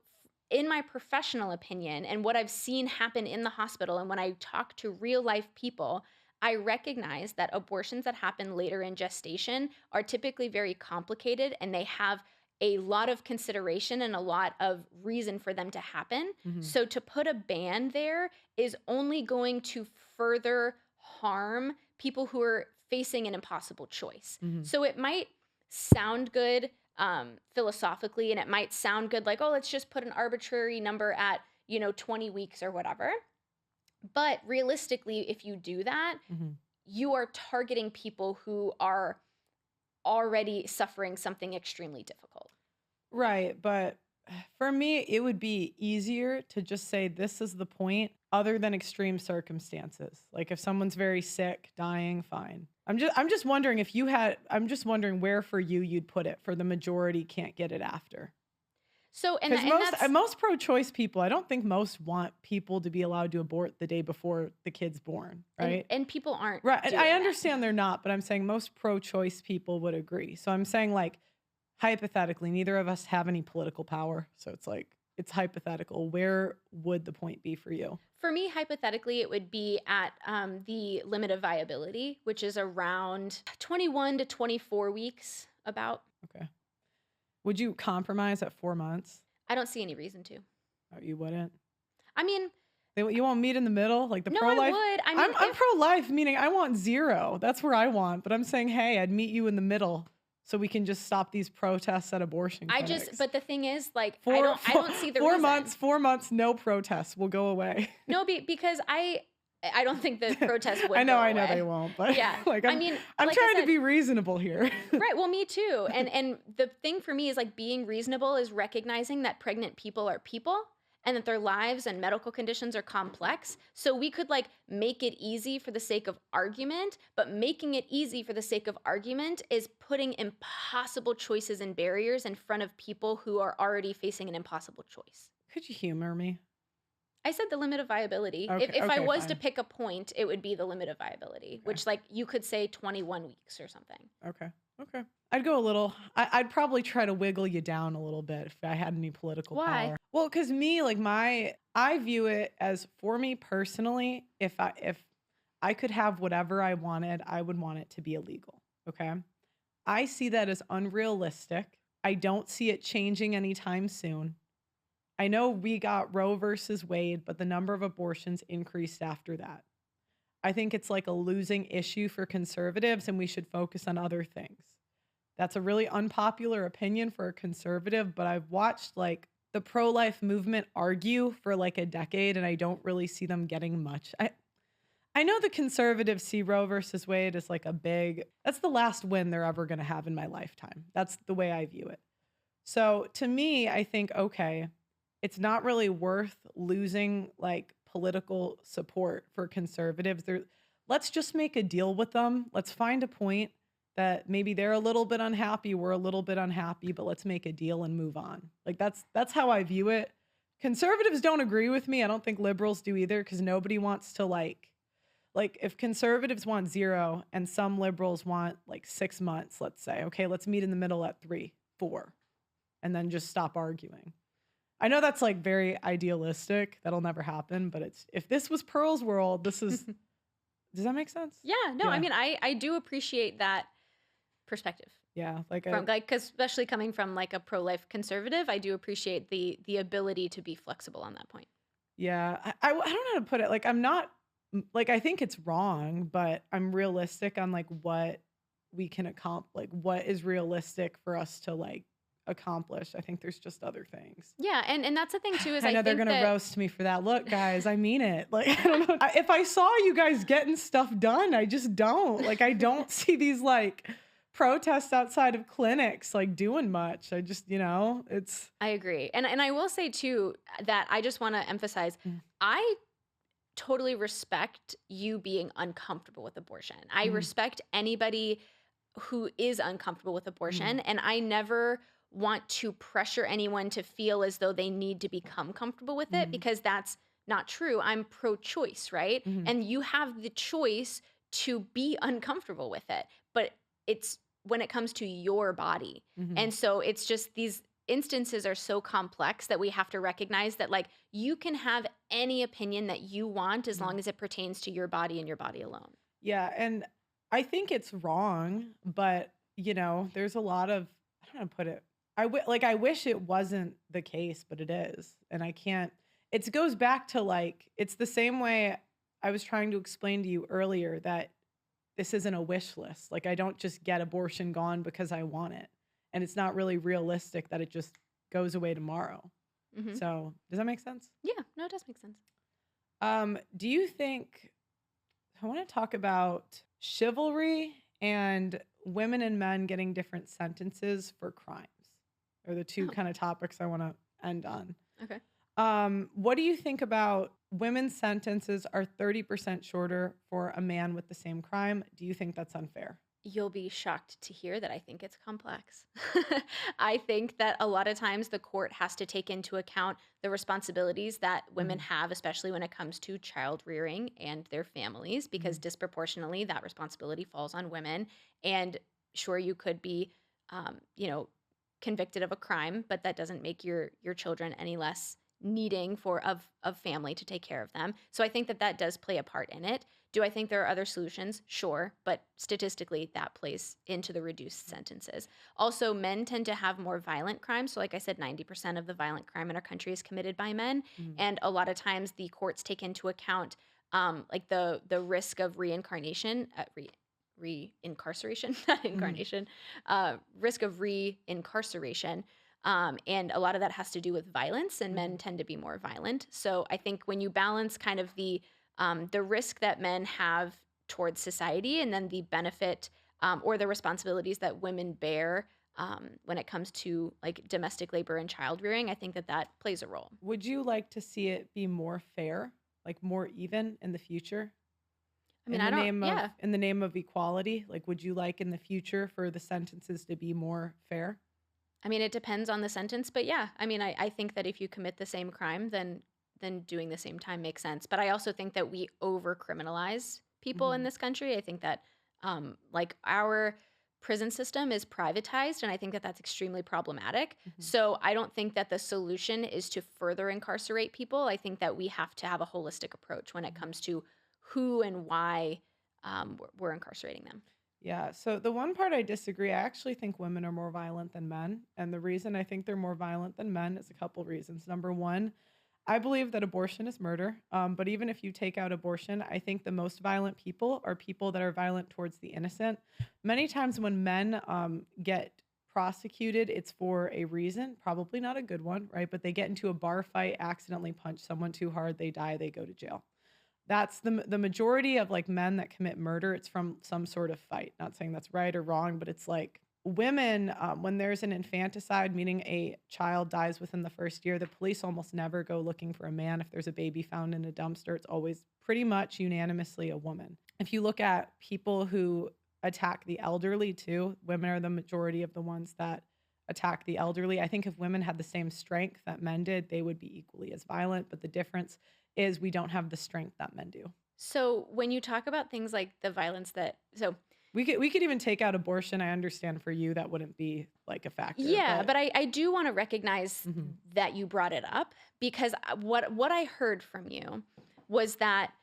in my professional opinion, and what I've seen happen in the hospital, and when I talk to real life people, I recognize that abortions that happen later in gestation are typically very complicated and they have a lot of consideration and a lot of reason for them to happen. So to put a ban there is only going to further harm people who are facing an impossible choice. So it might sound good philosophically, and it might sound good like, oh, let's just put an arbitrary number at 20 weeks or whatever. But realistically, if you do that, you are targeting people who are already suffering something extremely difficult. Right, but for me, it would be easier to just say this is the point, other than extreme circumstances. Like if someone's very sick, dying, fine. I'm just wondering if you had. I'm just wondering where for you you'd put it for the majority can't get it after. So and, Because and that's most pro-choice people, I don't think most want people to be allowed to abort the day before the kid's born, right? and people aren't Right. And doing I that. understand they're not, but I'm saying most pro-choice people would agree. So I'm saying like hypothetically, neither of us have any political power. So it's like it's hypothetical. Where would the point be for you? For me, hypothetically, it would be at the limit of viability, which is around 21 to 24 weeks, about. Okay. Would you compromise at 4 months? I don't see any reason to. Oh, you wouldn't? I mean, You won't meet in the middle? Like the no, pro-life? I would. I mean, I'm pro-life, meaning I want 0. That's where I want. But I'm saying, hey, I'd meet you in the middle so we can just stop these protests at abortion clinics. but the thing is, like, I don't see the 4 reason. 4 months, no protests will go away. No, because I don't think the protests would I know go away. they won't, but Yeah. like I mean, I'm like I trying to said- be reasonable here. Right. Well, me too. And the thing for me is like being reasonable is recognizing that pregnant people are people and that their lives and medical conditions are complex. So we could like make it easy for the sake of argument, but making it easy for the sake of argument is putting impossible choices and barriers in front of people who are already facing an impossible choice. Could you humor me? I said the limit of viability. Okay, If I okay, was to fine. pick a point, it would be the limit of viability, which like you could say 21 weeks or something. Okay. I'd go a little. I'd probably try to wiggle you down a little bit if I had any political Why? power. Well, because me, like I view it as for me personally, if I could have whatever I wanted, I would want it to be illegal. Okay. I see that as unrealistic. I don't see it changing anytime soon. I know we got Roe versus Wade, but the number of abortions increased after that. I think it's like a losing issue for conservatives and we should focus on other things. That's a really unpopular opinion for a conservative, but I've watched like the pro-life movement argue for like a decade and I don't really see them getting much. I know the conservatives see Roe versus Wade as like that's the last win they're ever going to have in my lifetime. That's the way I view it. So to me, I think, okay, it's not really worth losing like political support for conservatives. Let's just make a deal with them. Let's find a point that maybe they're a little bit unhappy, we're a little bit unhappy, but let's make a deal and move on. Like that's how I view it. Conservatives don't agree with me. I don't think liberals do either because nobody wants to like if conservatives want 0 and some liberals want like 6 months, let's say, okay, let's meet in the middle at 3, 4, and then just stop arguing. I know that's like very idealistic. That'll never happen, but if this was Pearl's world, this is does that make sense? Yeah, no, I Yeah. mean, I do appreciate that perspective Yeah, like from like, 'cause especially coming from like a pro-life conservative, I do appreciate the ability to be flexible on that point. yeah, I don't know how to put it. Like I'm not like I think it's wrong, but I'm realistic on like what we can accomplish, like what is realistic for us to like accomplish. I think there's just other things. Yeah, and that's the thing too is I know they're think gonna that roast me for that. Look, guys, I mean it. Like I don't know. If I saw you guys getting stuff done, I just don't. Like I don't see these like protests outside of clinics like doing much. I just, it's I agree. And I will say too that I just want to emphasize I totally respect you being uncomfortable with abortion. I Mhm. respect anybody who is uncomfortable with abortion, Mhm. and I never want to pressure anyone to feel as though they need to become comfortable with it Mhm. because that's not true. I'm pro-choice, right? Mhm. And you have the choice to be uncomfortable with it, but it's when it comes to your body. Mhm. And so it's just these instances are so complex that we have to recognize that like you can have any opinion that you want as long Mhm. as it pertains to your body and your body alone. Yeah, and I think it's wrong, but there's a lot of I don't know how to put it. I wish it wasn't the case, but it is. And I can't it goes back to like it's the same way I was trying to explain to you earlier that this isn't a wish list. Like I don't just get abortion gone because I want it. And it's not really realistic that it just goes away tomorrow. Hmm. So, does that make sense? Yeah, no, it does make sense. Do you think I want to talk about chivalry and women and men getting different sentences for crimes. Are the two Oh, kind of topics I want to end on. okay. What do you think about women's sentences are 30% shorter for a man with the same crime? Do you think that's unfair? You'll be shocked to hear that I think it's complex. I think that a lot of times the court has to take into account the responsibilities that women Mhm. have, especially when it comes to child rearing and their families, because Mhm. disproportionately that responsibility falls on women. And sure, you could be, you know, convicted of a crime, but that doesn't make your children any less needing for of family to take care of them. So I think that that does play a part in it. Do I think there are other solutions? Sure, but statistically that plays into the reduced sentences. Also, men tend to have more violent crimes. So like I said, 90% of the violent crime in our country is committed by men, Mhm. and a lot of times the courts take into account like the risk of reincarnation, re-incarceration, not Mhm. incarnation, risk of re-incarceration. And a lot of that has to do with violence, and men Mhm. tend to be more violent. So I think when you balance kind of the risk that men have towards society and then the benefit or the responsibilities that women bear when it comes to like domestic labor and child rearing, I think that that plays a role. Would you like to see it be more fair, like more even in the future? I mean, I don't, yeah. In the name of equality, like would you like in the future for the sentences to be more fair? I mean, it depends on the sentence, but yeah, I mean, I think that if you commit the same crime, then doing the same time makes sense. But I also think that we over criminalize people in Mhm. this country. I think that like our prison system is privatized, and I think that that's extremely problematic. Mhm. So I don't think that the solution is to further incarcerate people. I think that we have to have a holistic approach when it Mhm. comes to who and why we're incarcerating them. Yeah, so the one part I disagree, I actually think women are more violent than men. And the reason I think they're more violent than men is a couple reasons. Number one, I believe that abortion is murder. But even if you take out abortion, I think the most violent people are people that are violent towards the innocent. Many times when men get prosecuted, it's for a reason, probably not a good one, right? But they get into a bar fight, accidentally punch someone too hard, they die, they go to jail. That's the majority of like men that commit murder. It's from some sort of fight. Not saying that's right or wrong, but it's like women, when there's an infanticide, meaning a child dies within the first year, the police almost never go looking for a man. If there's a baby found in a dumpster, it's always pretty much unanimously a woman. If you look at people who attack the elderly too, women are the majority of the ones that attack the elderly. I think if women had the same strength that men did, they would be equally as violent. But the difference is we don't have the strength that men do. So when you talk about things like the violence that, so We could even take out abortion. I understand for you that wouldn't be like a factor. yeah, but I do want to recognize Mhm. that you brought it up because what I heard from you was that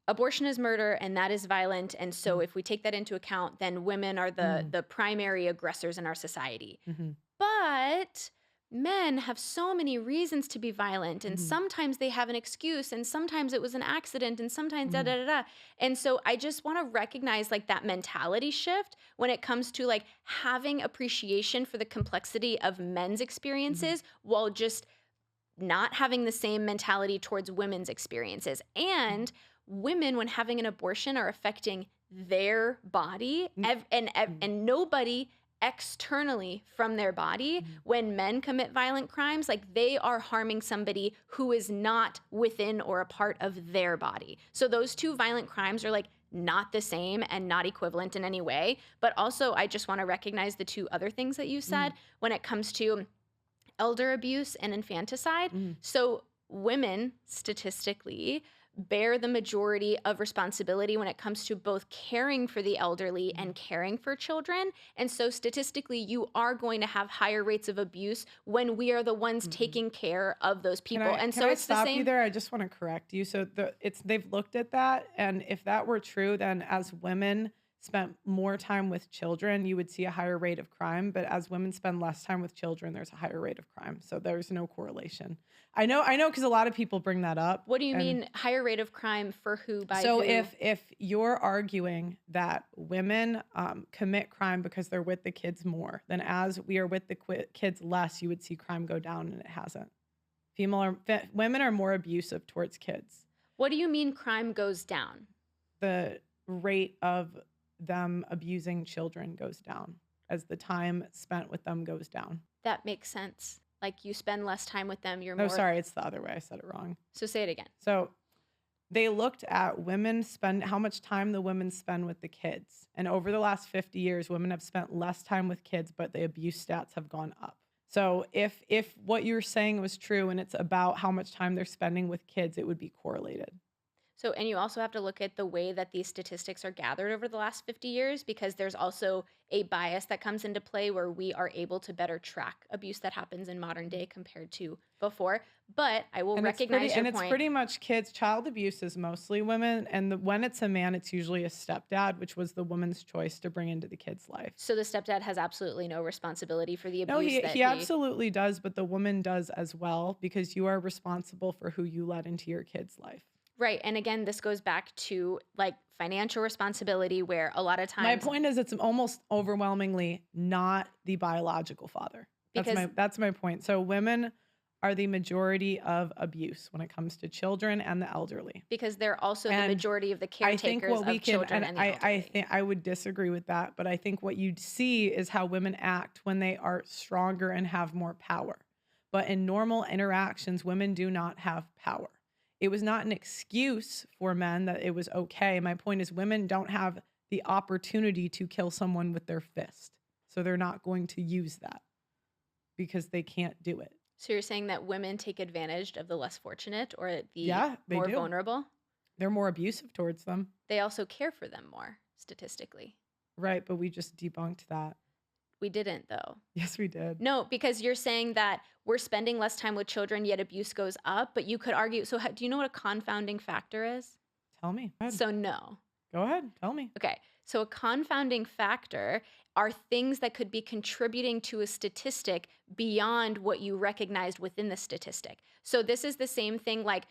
abortion is murder and that is violent, and so Mhm. if we take that into account, then women are Mhm. the primary aggressors in our society. Mhm. But men have so many reasons to be violent, and Mhm. sometimes they have an excuse, and sometimes it was an accident, and sometimes da Mhm. da da da. And so I just want to recognize like that mentality shift when it comes to like having appreciation for the complexity of men's Mhm. experiences while just not having the same mentality towards women's experiences. And women, when having an abortion, are affecting their body Mhm. Mhm. and nobody externally from their body. Mhm. When men commit violent crimes, like they are harming somebody who is not within or a part of their body. So those two violent crimes are like not the same and not equivalent in any way. But also, I just want to recognize the two other things that you said Mhm. when it comes to elder abuse and infanticide. Mhm. So women statistically bear the majority of responsibility when it comes to both caring for the elderly Mhm. and caring for children. And so statistically, you are going to have higher rates of abuse when we are the ones Mhm. taking care of those Can people. I And can so I it's the stop you same. there? I just want to correct you. So they've looked at that, and if that were true, then as women spent more time with children, you would see a higher rate of crime. But as women spend less time with children, there's a higher rate of crime. So there's no correlation. I know, because a lot of people bring that up, What do you and mean higher rate of crime for who by so who? if you're arguing that women commit crime because they're with the kids more, then as we are with the kids less, you would see crime go down, and it hasn't. Women are more abusive towards kids. What do you mean crime goes down? The rate of them abusing children goes down as the time spent with them goes down. That makes sense. Like you spend less time with them, you're No, more. sorry, it's the other way. I said it wrong. So say it again. So they looked at women spend how much time the women spend with the kids. And over the last 50 years, women have spent less time with kids, but the abuse stats have gone up. So if what you're saying was true and it's about how much time they're spending with kids, it would be correlated. So, and you also have to look at the way that these statistics are gathered over the last 50 years, because there's also a bias that comes into play where we are able to better track abuse that happens in modern day compared to before. But I will recognize your It's point. pretty much kids. Child abuse is mostly women, and when it's a man, it's usually a stepdad, which was the woman's choice to bring into the kid's life. So the stepdad has absolutely no responsibility for the No, abuse that he he. absolutely does, but the woman does as well because you are responsible for who you let into your kid's life. Right. And again, this goes back to like financial responsibility, where a lot of My times, point is it's almost overwhelmingly not the biological father. because That's my point. So women are the majority of abuse when it comes to children and the elderly. they're also the And majority of the I think caretakers what we of can, children and and the I elderly. think I would disagree with that, but I think what you'd see is how women act when they are stronger and have more power. But in normal interactions, women do not have power. It was not an excuse for men that it was okay. My point is, women don't have the opportunity to kill someone with their fist. So they're not going to use that because they can't do it. So you're saying that women take advantage of the less fortunate or the Yeah, they more do. vulnerable? They're more abusive towards them. They also care for them more, statistically. Right. But we just debunked that. We didn't, though. Yes, we did. No, because you're saying that we're spending less time with children, yet abuse goes up. But you could argue. So, do you know what a confounding factor is? Tell me. Go ahead. So, no. Go ahead. Tell me. Okay. So a confounding factor are things that could be contributing to a statistic beyond what you recognized within the statistic. So this is the same thing like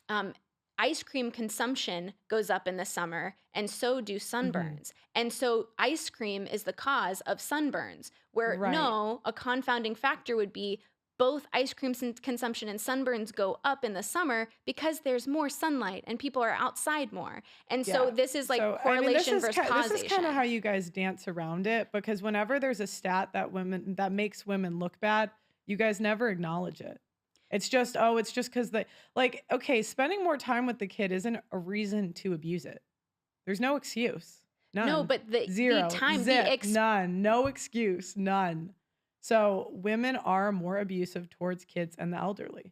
um, ice cream consumption goes up in the summer, and so do Hmm. sunburns. And so ice cream is the cause of sunburns, where Right. no, a confounding factor would be both ice cream consumption and sunburns go up in the summer because there's more sunlight and people are outside more. And so Yeah. this is like So, I mean, correlation versus this is kind of how causation. you guys dance around it because whenever there's a stat that makes women look bad, you guys never acknowledge it. It's just, oh, it's just because like, okay, spending more time with the kid isn't a reason to abuse it. There's no excuse. No, None. but the Zero. time, Zip. None. No excuse. None. So women are more abusive towards kids and the elderly.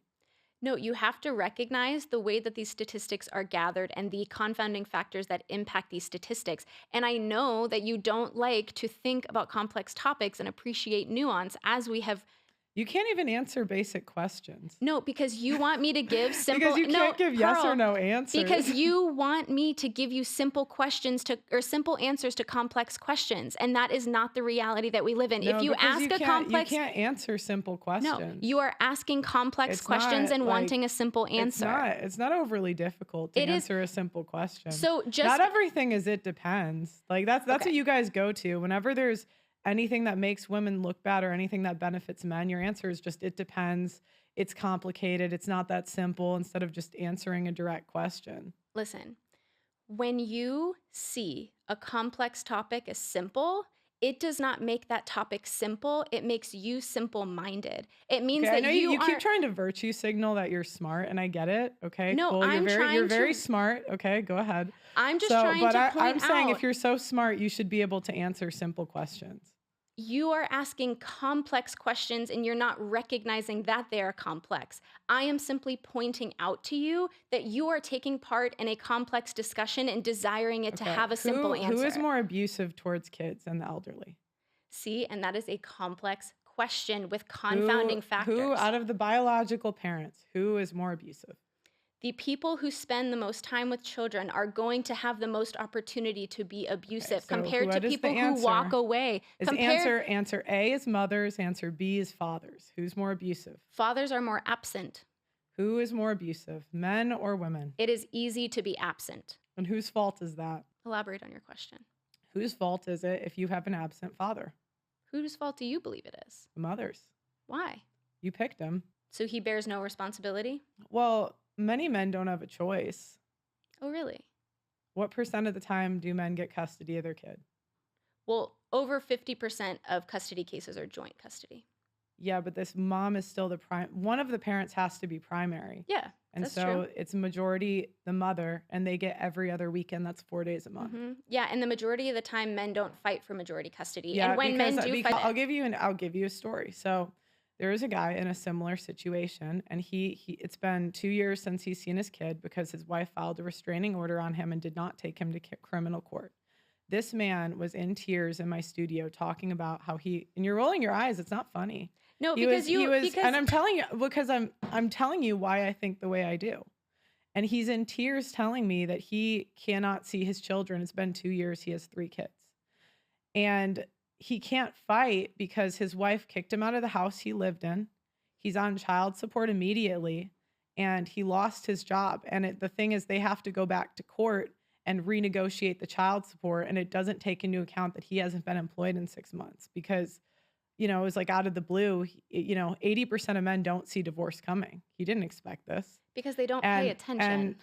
no, you have to recognize the way that these statistics are gathered and the confounding factors that impact these statistics. And I know that you don't like to think about complex topics and appreciate nuance as we have. You can't even answer basic questions No, because you want me to give because simple. you No, can't give yes or Pearl, no answers. because you want me to give you simple questions to or simple answers to complex questions, and that is not the reality that we live in. If No, you because ask a you complex, can't answer simple no, questions. you are asking complex It's questions not and like wanting a simple answer. it's not overly difficult to It is. answer a simple question. So Not just everything is it depends. Like that's what okay. you guys go to whenever there's anything that makes women look bad or anything that benefits men. Your answer is just it depends. It's complicated. It's not that simple instead of just answering a direct question. Listen, when you see a complex topic as simple, it does not make that topic simple. It makes you simple-minded. It means Okay, I that know you you keep aren't. trying to virtue signal that you're smart, and I get it. Okay, No, cool. I'm You're trying very to. smart. Okay, go ahead. I'm just So, trying but to I'm point saying if out you're so smart, you should be able to answer simple questions. you are asking complex questions and you're not recognizing that they are complex. I am simply pointing out to you that you are taking part in a complex discussion and desiring it to Okay, have a simple who is answer. more abusive towards kids and the elderly? See, and that is a complex question with Who confounding who factors. out of the biological parents, who is more abusive? The people who spend the most time with children are going to have the most opportunity to be Okay, abusive so compared to what is the people who walk answer? away. Is Compared, answer A is mothers, answer B is fathers. Who's more abusive? fathers are more absent. Who is more abusive, men or women? It is easy to be absent. And whose fault is that? Elaborate on your question. Whose fault is it if you have an absent father? Whose fault do you believe it is? The mother's. Why? You picked him. So he bears no responsibility? Well, many men don't have a choice. Oh, really? What percent of the time do men get custody of their kid? Well, over 50% of custody cases are joint custody. Yeah, but this mom is still the prime. One of the parents has to be primary. Yeah, And that's so true. it's majority the mother, and they get every other weekend. That's 4 days a month. Yeah, and the majority of the time, men don't fight for majority custody. Yeah, And when men do because fight, I'll give you a story. So there is a guy in a similar situation, and he it's been 2 years since he's seen his kid because his wife filed a restraining order on him and did not take him to criminal court. This man was in tears in my studio talking about how and you're rolling your eyes. It's not funny. no, He because was, because and I'm telling you because I'm telling you why I think the way I do. And he's in tears telling me that he cannot see his children. It's been 2 years. He has 3 kids. And he can't fight because his wife kicked him out of the house he lived in. He's on child support immediately and he lost his job. And the thing is, they have to go back to court and renegotiate the child support. And it doesn't take into account that he hasn't been employed in 6 months because, it was like out of the blue, 80% of men don't see divorce coming. He didn't expect this. because they don't pay And, attention.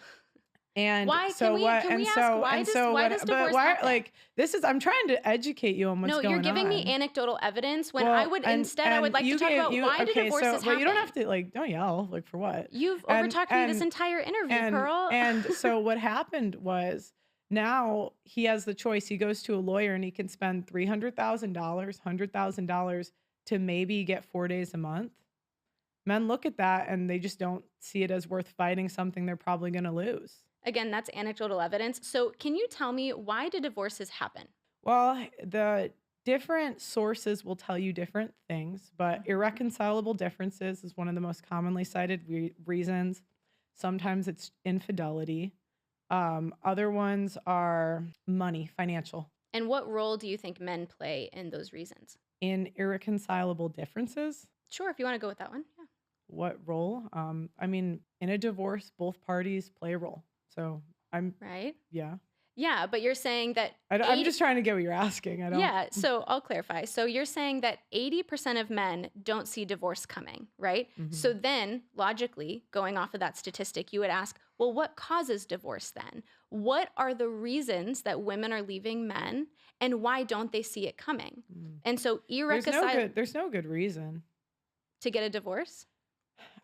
and Why so can we what? can And we ask so why and does so why what? does But divorce why? happen? Like this is. I'm trying to educate you on what's No, going you're giving me on. anecdotal evidence when I Well, would and instead I would like to you talk gave about you why do okay. So, divorces but you don't happen. have to don't yell like for what? You've And overtalked me this entire interview, Pearl. so what happened was now he has the choice. He goes to a lawyer and he can spend $300,000, $100,000 to maybe get 4 days a month. Men look at that and they just don't see it as worth fighting something they're probably going to lose. Again, that's anecdotal evidence. So, can you tell me why do divorces happen? Well, the different sources will tell you different things, but Mhm. irreconcilable differences is one of the most commonly cited reasons. Sometimes it's infidelity. Other ones are money, financial. And what role do you think men play in those reasons? In irreconcilable differences, Sure, if you want to go with that one. Yeah. what role? I mean, in a divorce, both parties play a role. So I'm, Right? yeah. Yeah, but you're saying that I'm 80 just trying to get what you're asking. I don't. Yeah, so I'll clarify. So you're saying that 80% of men don't see divorce coming, right? Mhm. So then, logically, going off of that statistic, you would ask, well, what causes divorce then? What are the reasons that women are leaving men, and why don't they see it coming? Mm. And so, There's no good reason. to get a divorce?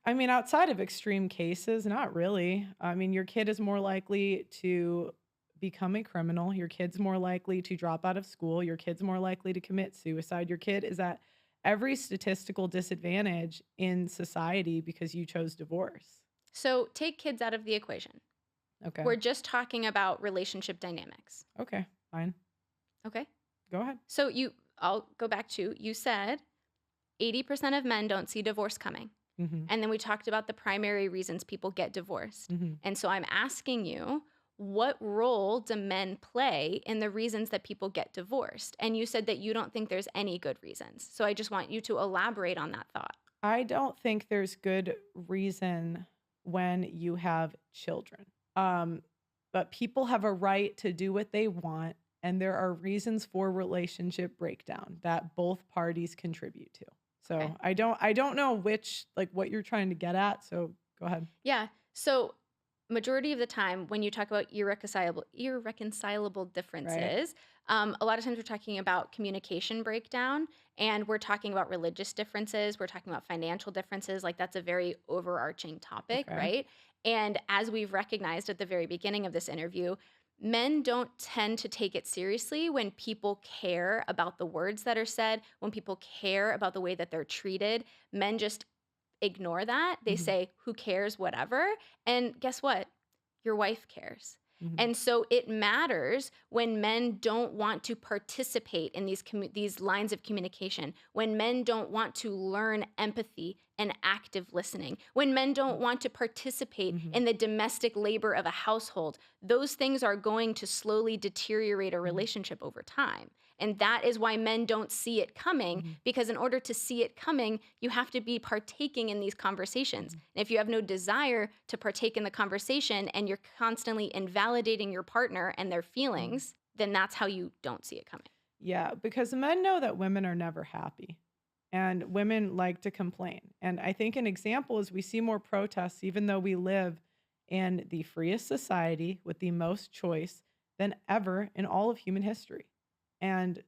I mean, outside of extreme cases, not really. I mean, your kid is more likely to become a criminal. Your kid's more likely to drop out of school. Your kid's more likely to commit suicide. Your kid is at every statistical disadvantage in society because you chose divorce. So take kids out of the equation. Okay. We're just talking about relationship dynamics. Okay. Fine. Okay. Go ahead. So I'll go back to, you said 80% of men don't see divorce coming. Mm-hmm. And then we talked about the primary reasons people get divorced. Mm-hmm. And so I'm asking you, what role do men play in the reasons that people get divorced? And you said that you don't think there's any good reasons. So I just want you to elaborate on that thought. I don't think there's good reason when you have children. But people have a right to do what they want, and there are reasons for relationship breakdown that both parties contribute to. So Okay. I don't know which, like, what you're trying to get at. So go ahead. Yeah. So majority of the time when you talk about irreconcilable Right. differences, a lot of times we're talking about communication breakdown, and we're talking about religious differences, we're talking about financial differences. Like, that's a very overarching topic, Okay. right? And as we've recognized at the very beginning of this interview, men don't tend to take it seriously when people care about the words that are said, when people care about the way that they're treated. Men just ignore that. They Mhm. say, who cares, whatever. And guess what? Your wife cares. Mhm. And so it matters when men don't want to participate in these lines of communication, when men don't want to learn empathy and active listening, when men don't want to participate Mhm. in the domestic labor of a household. Those things are going to slowly deteriorate a relationship over time. And that is why men don't see it coming, Mhm. because in order to see it coming, you have to be partaking in these conversations. Mhm. And if you have no desire to partake in the conversation and you're constantly invalidating your partner and their feelings, then that's how you don't see it coming. Yeah, because men know that women are never happy and women like to complain. And I think an example is we see more protests, even though we live in the freest society with the most choice than ever in all of human history. And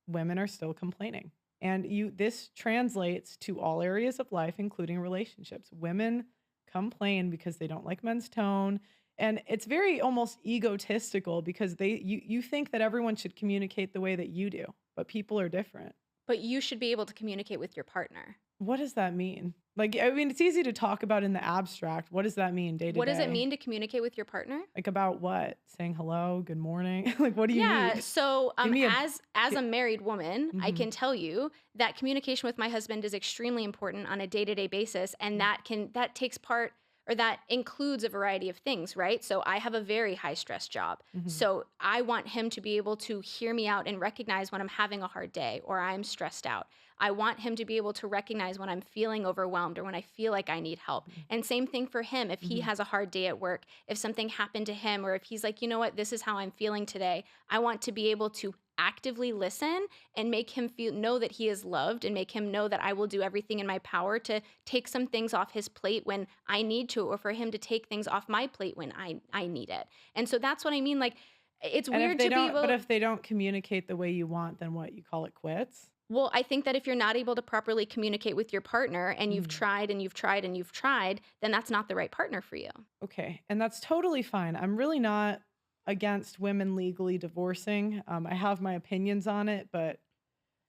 women are still complaining. And this translates to all areas of life, including relationships. Women complain because they don't like men's tone. And it's very almost egotistical because you think that everyone should communicate the way that you do, but people are different. But you should be able to communicate with your partner. What does that mean? Like, I mean, it's easy to talk about in the abstract. What does that mean day to day? What does it mean to communicate with your partner? Like, about what? Saying hello, good morning? Like, what do you Yeah, mean? so Give me as a married woman, I Mhm. can tell you that communication with my husband is extremely important on a day-to-day basis, and that takes part, or that includes a variety of things, right? So I have a very high stress job. Mhm. So I want him to be able to hear me out and recognize when I'm having a hard day or I'm stressed out. I want him to be able to recognize when I'm feeling overwhelmed or when I feel like I need help. And same thing for him. If he Mhm. has a hard day at work, if something happened to him, or if he's like, you know what, this is how I'm feeling today, I want to be able to actively listen and make him know that he is loved, and make him know that I will do everything in my power to take some things off his plate when I need to, or for him to take things off my plate when I need it. And so that's what I mean. Like, it's And if weird they to be don't, able. but if they don't communicate the way you want, then what? You call it quits? Well, I think that if you're not able to properly communicate with your partner, and you've Mm. tried and you've tried and you've tried, then that's not the right partner for you. Okay, and that's totally fine. I'm really not against women legally divorcing. I have my opinions on it, but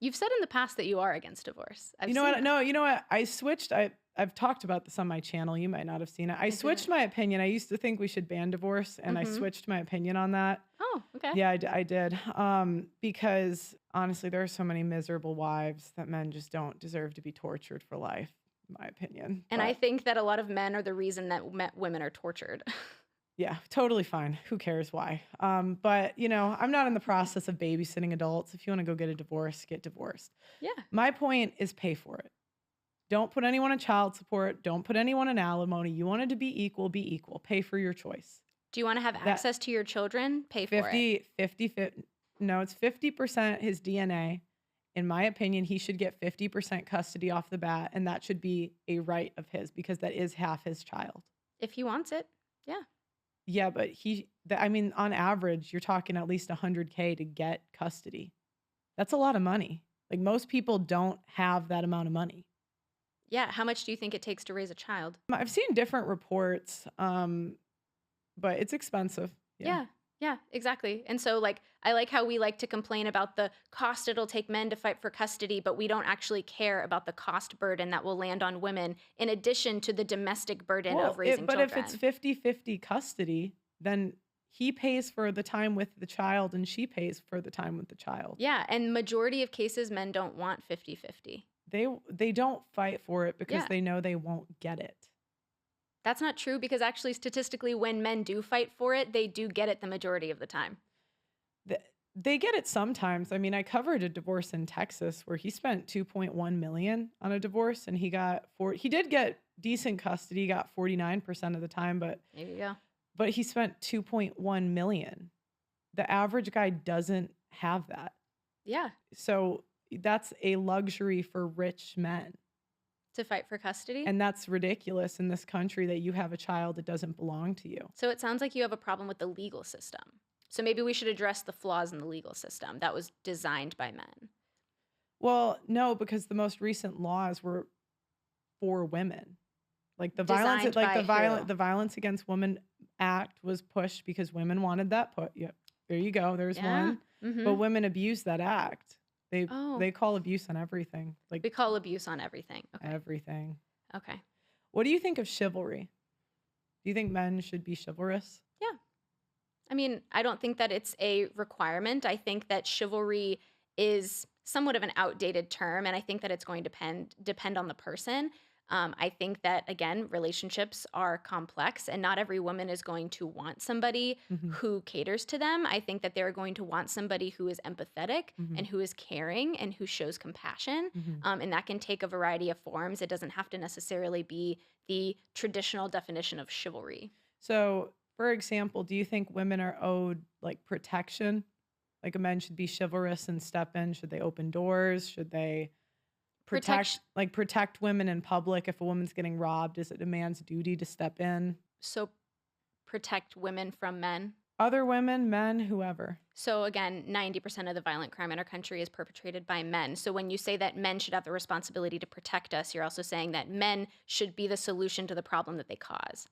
You've said in the past that you are against divorce. I've you know seen what? that. No, you know what? I switched. I've talked about this on my channel. You might not have seen it. I switched didn't. my opinion. I used to think we should ban divorce, and I Mhm. switched my opinion on that. Oh, okay. Yeah, I did. Because honestly, there are so many miserable wives that men just don't deserve to be tortured for life, in my opinion. And I But think that a lot of men are the reason that women are tortured. Yeah, totally fine. Who cares why? But I'm not in the process of babysitting adults. If you want to go get a divorce, get divorced. Yeah. My point is pay for it. Don't put anyone on child support. Don't put anyone in alimony. You wanted to be equal, be equal. Pay for your choice. Do you want to have That access to your children? Pay for it. 50, no, it's 50% his DNA. In my opinion, he should get 50% custody off the bat, and that should be a right of his because that is half his child. If he wants it. Yeah. Yeah, but I mean, on average, you're talking at least 100K to get custody. That's a lot of money. Like most people don't have that amount of money. Yeah. How much do you think it takes to raise a child? I've seen different reports, but it's expensive. Yeah. Yeah, exactly. And so I like how we like to complain about the cost it'll take men to fight for custody, but we don't actually care about the cost burden that will land on women in addition to the domestic burden of raising but children. if it's 50-50 custody, then he pays for the time with the child and she pays for the time with the child. Yeah, and majority of cases men don't want 50-50. They don't fight for it because Yeah. they know they won't get it. That's not true because actually statistically when men do fight for it, they do get it the majority of the time. They get it sometimes. I mean, I covered a divorce in Texas where he spent 2.1 million on a divorce and he did get decent custody, he got 49% of the time, but There you go. but he spent 2.1 million. The average guy doesn't have that. Yeah, So that's a luxury for rich men. to fight for custody. And that's ridiculous in this country that you have a child that doesn't belong to you. So it sounds like you have a problem with the legal system. So maybe we should address the flaws in the legal system that was designed by men. Well, no, because the most recent laws were for women. Like the Designed by who? the Violence Against Women Act was pushed because women wanted that Yeah, there you go. There's one. Mhm. But women abused that act. Oh. They call abuse on everything. Like We call abuse on everything. Okay. everything. Okay. What do you think of chivalry? Do you think men should be chivalrous? Yeah. I mean, I don't think that it's a requirement. I think that chivalry is somewhat of an outdated term, and I think that it's going to depend on the person. I think that, again, relationships are complex, and not every woman is going to want somebody Mhm. who caters to them. I think that they're going to want somebody who is empathetic Mhm. and who is caring and who shows compassion. Mhm. And that can take a variety of forms. It doesn't have to necessarily be the traditional definition of chivalry. So, for example, do you think women are owed like protection? Like a man should be chivalrous and step in? Should they open doors? Should they Protection. protect women in public if a woman's getting robbed? Is it a man's duty to step in? So protect women from men. Other women, men, whoever. So again, 90% of the violent crime in our country is perpetrated by men. So when you say that men should have the responsibility to protect us, you're also saying that men should be the solution to the problem that they cause.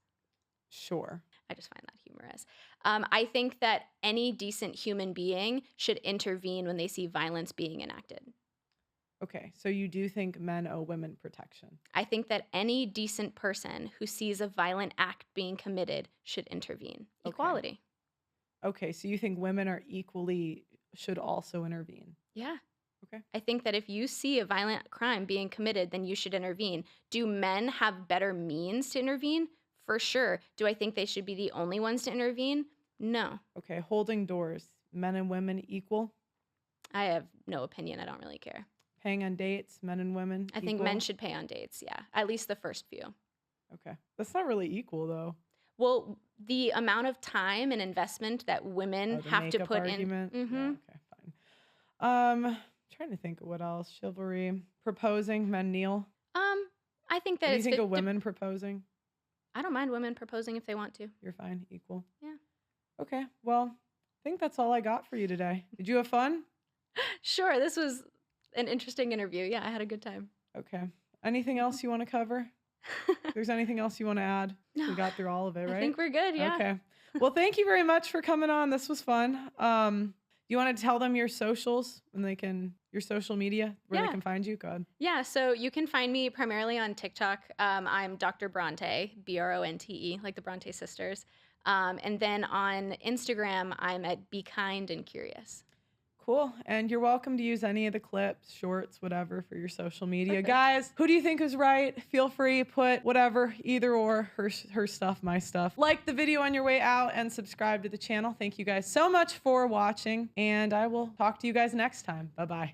Sure. I just find that humorous. I think that any decent human being should intervene when they see violence being enacted. Okay, so you do think men owe women protection? I think that any decent person who sees a violent act being committed should intervene. Okay. Equality. Okay, so you think women should also intervene? Yeah. Okay. I think that if you see a violent crime being committed, then you should intervene. Do men have better means to intervene? For sure. Do I think they should be the only ones to intervene? No. Okay, holding doors, men and women equal? I have no opinion. I don't really care. Paying on dates, men and women I think equal? men should pay on dates, yeah. At least the first few. Okay. That's not really equal though. Well, the amount of time and investment that women The have to makeup put argument? in. Yeah, okay, fine. Trying to think of what else. Chivalry. Proposing, men kneel. I think What that do you it's think of women proposing? I don't mind women proposing if they want to. You're fine, equal. Yeah. Okay, well, I think that's all I got for you today. Did you have fun? Sure, this was an interesting interview. Yeah, I had a good time. Okay. Anything else you want to cover? If there's anything else you want to add? No. We got through all of it, right? I think we're good, yeah. Okay. Well, thank you very much for coming on. This was fun. You want to tell them your socials your social media, where they Yeah. can find you? Go ahead. Yeah, so you can find me primarily on TikTok. I'm Dr. Bronte, Bronte, like the Bronte sisters. And then on Instagram, I'm at Be Kind and Curious. Cool. And you're welcome to use any of the clips, shorts, whatever for your social media. Guys, who do you think is right? Feel free, put whatever, either or, her stuff, my stuff. Like the video on your way out and subscribe to the channel. Thank you guys so much for watching, and I will talk to you guys next time. Bye-bye.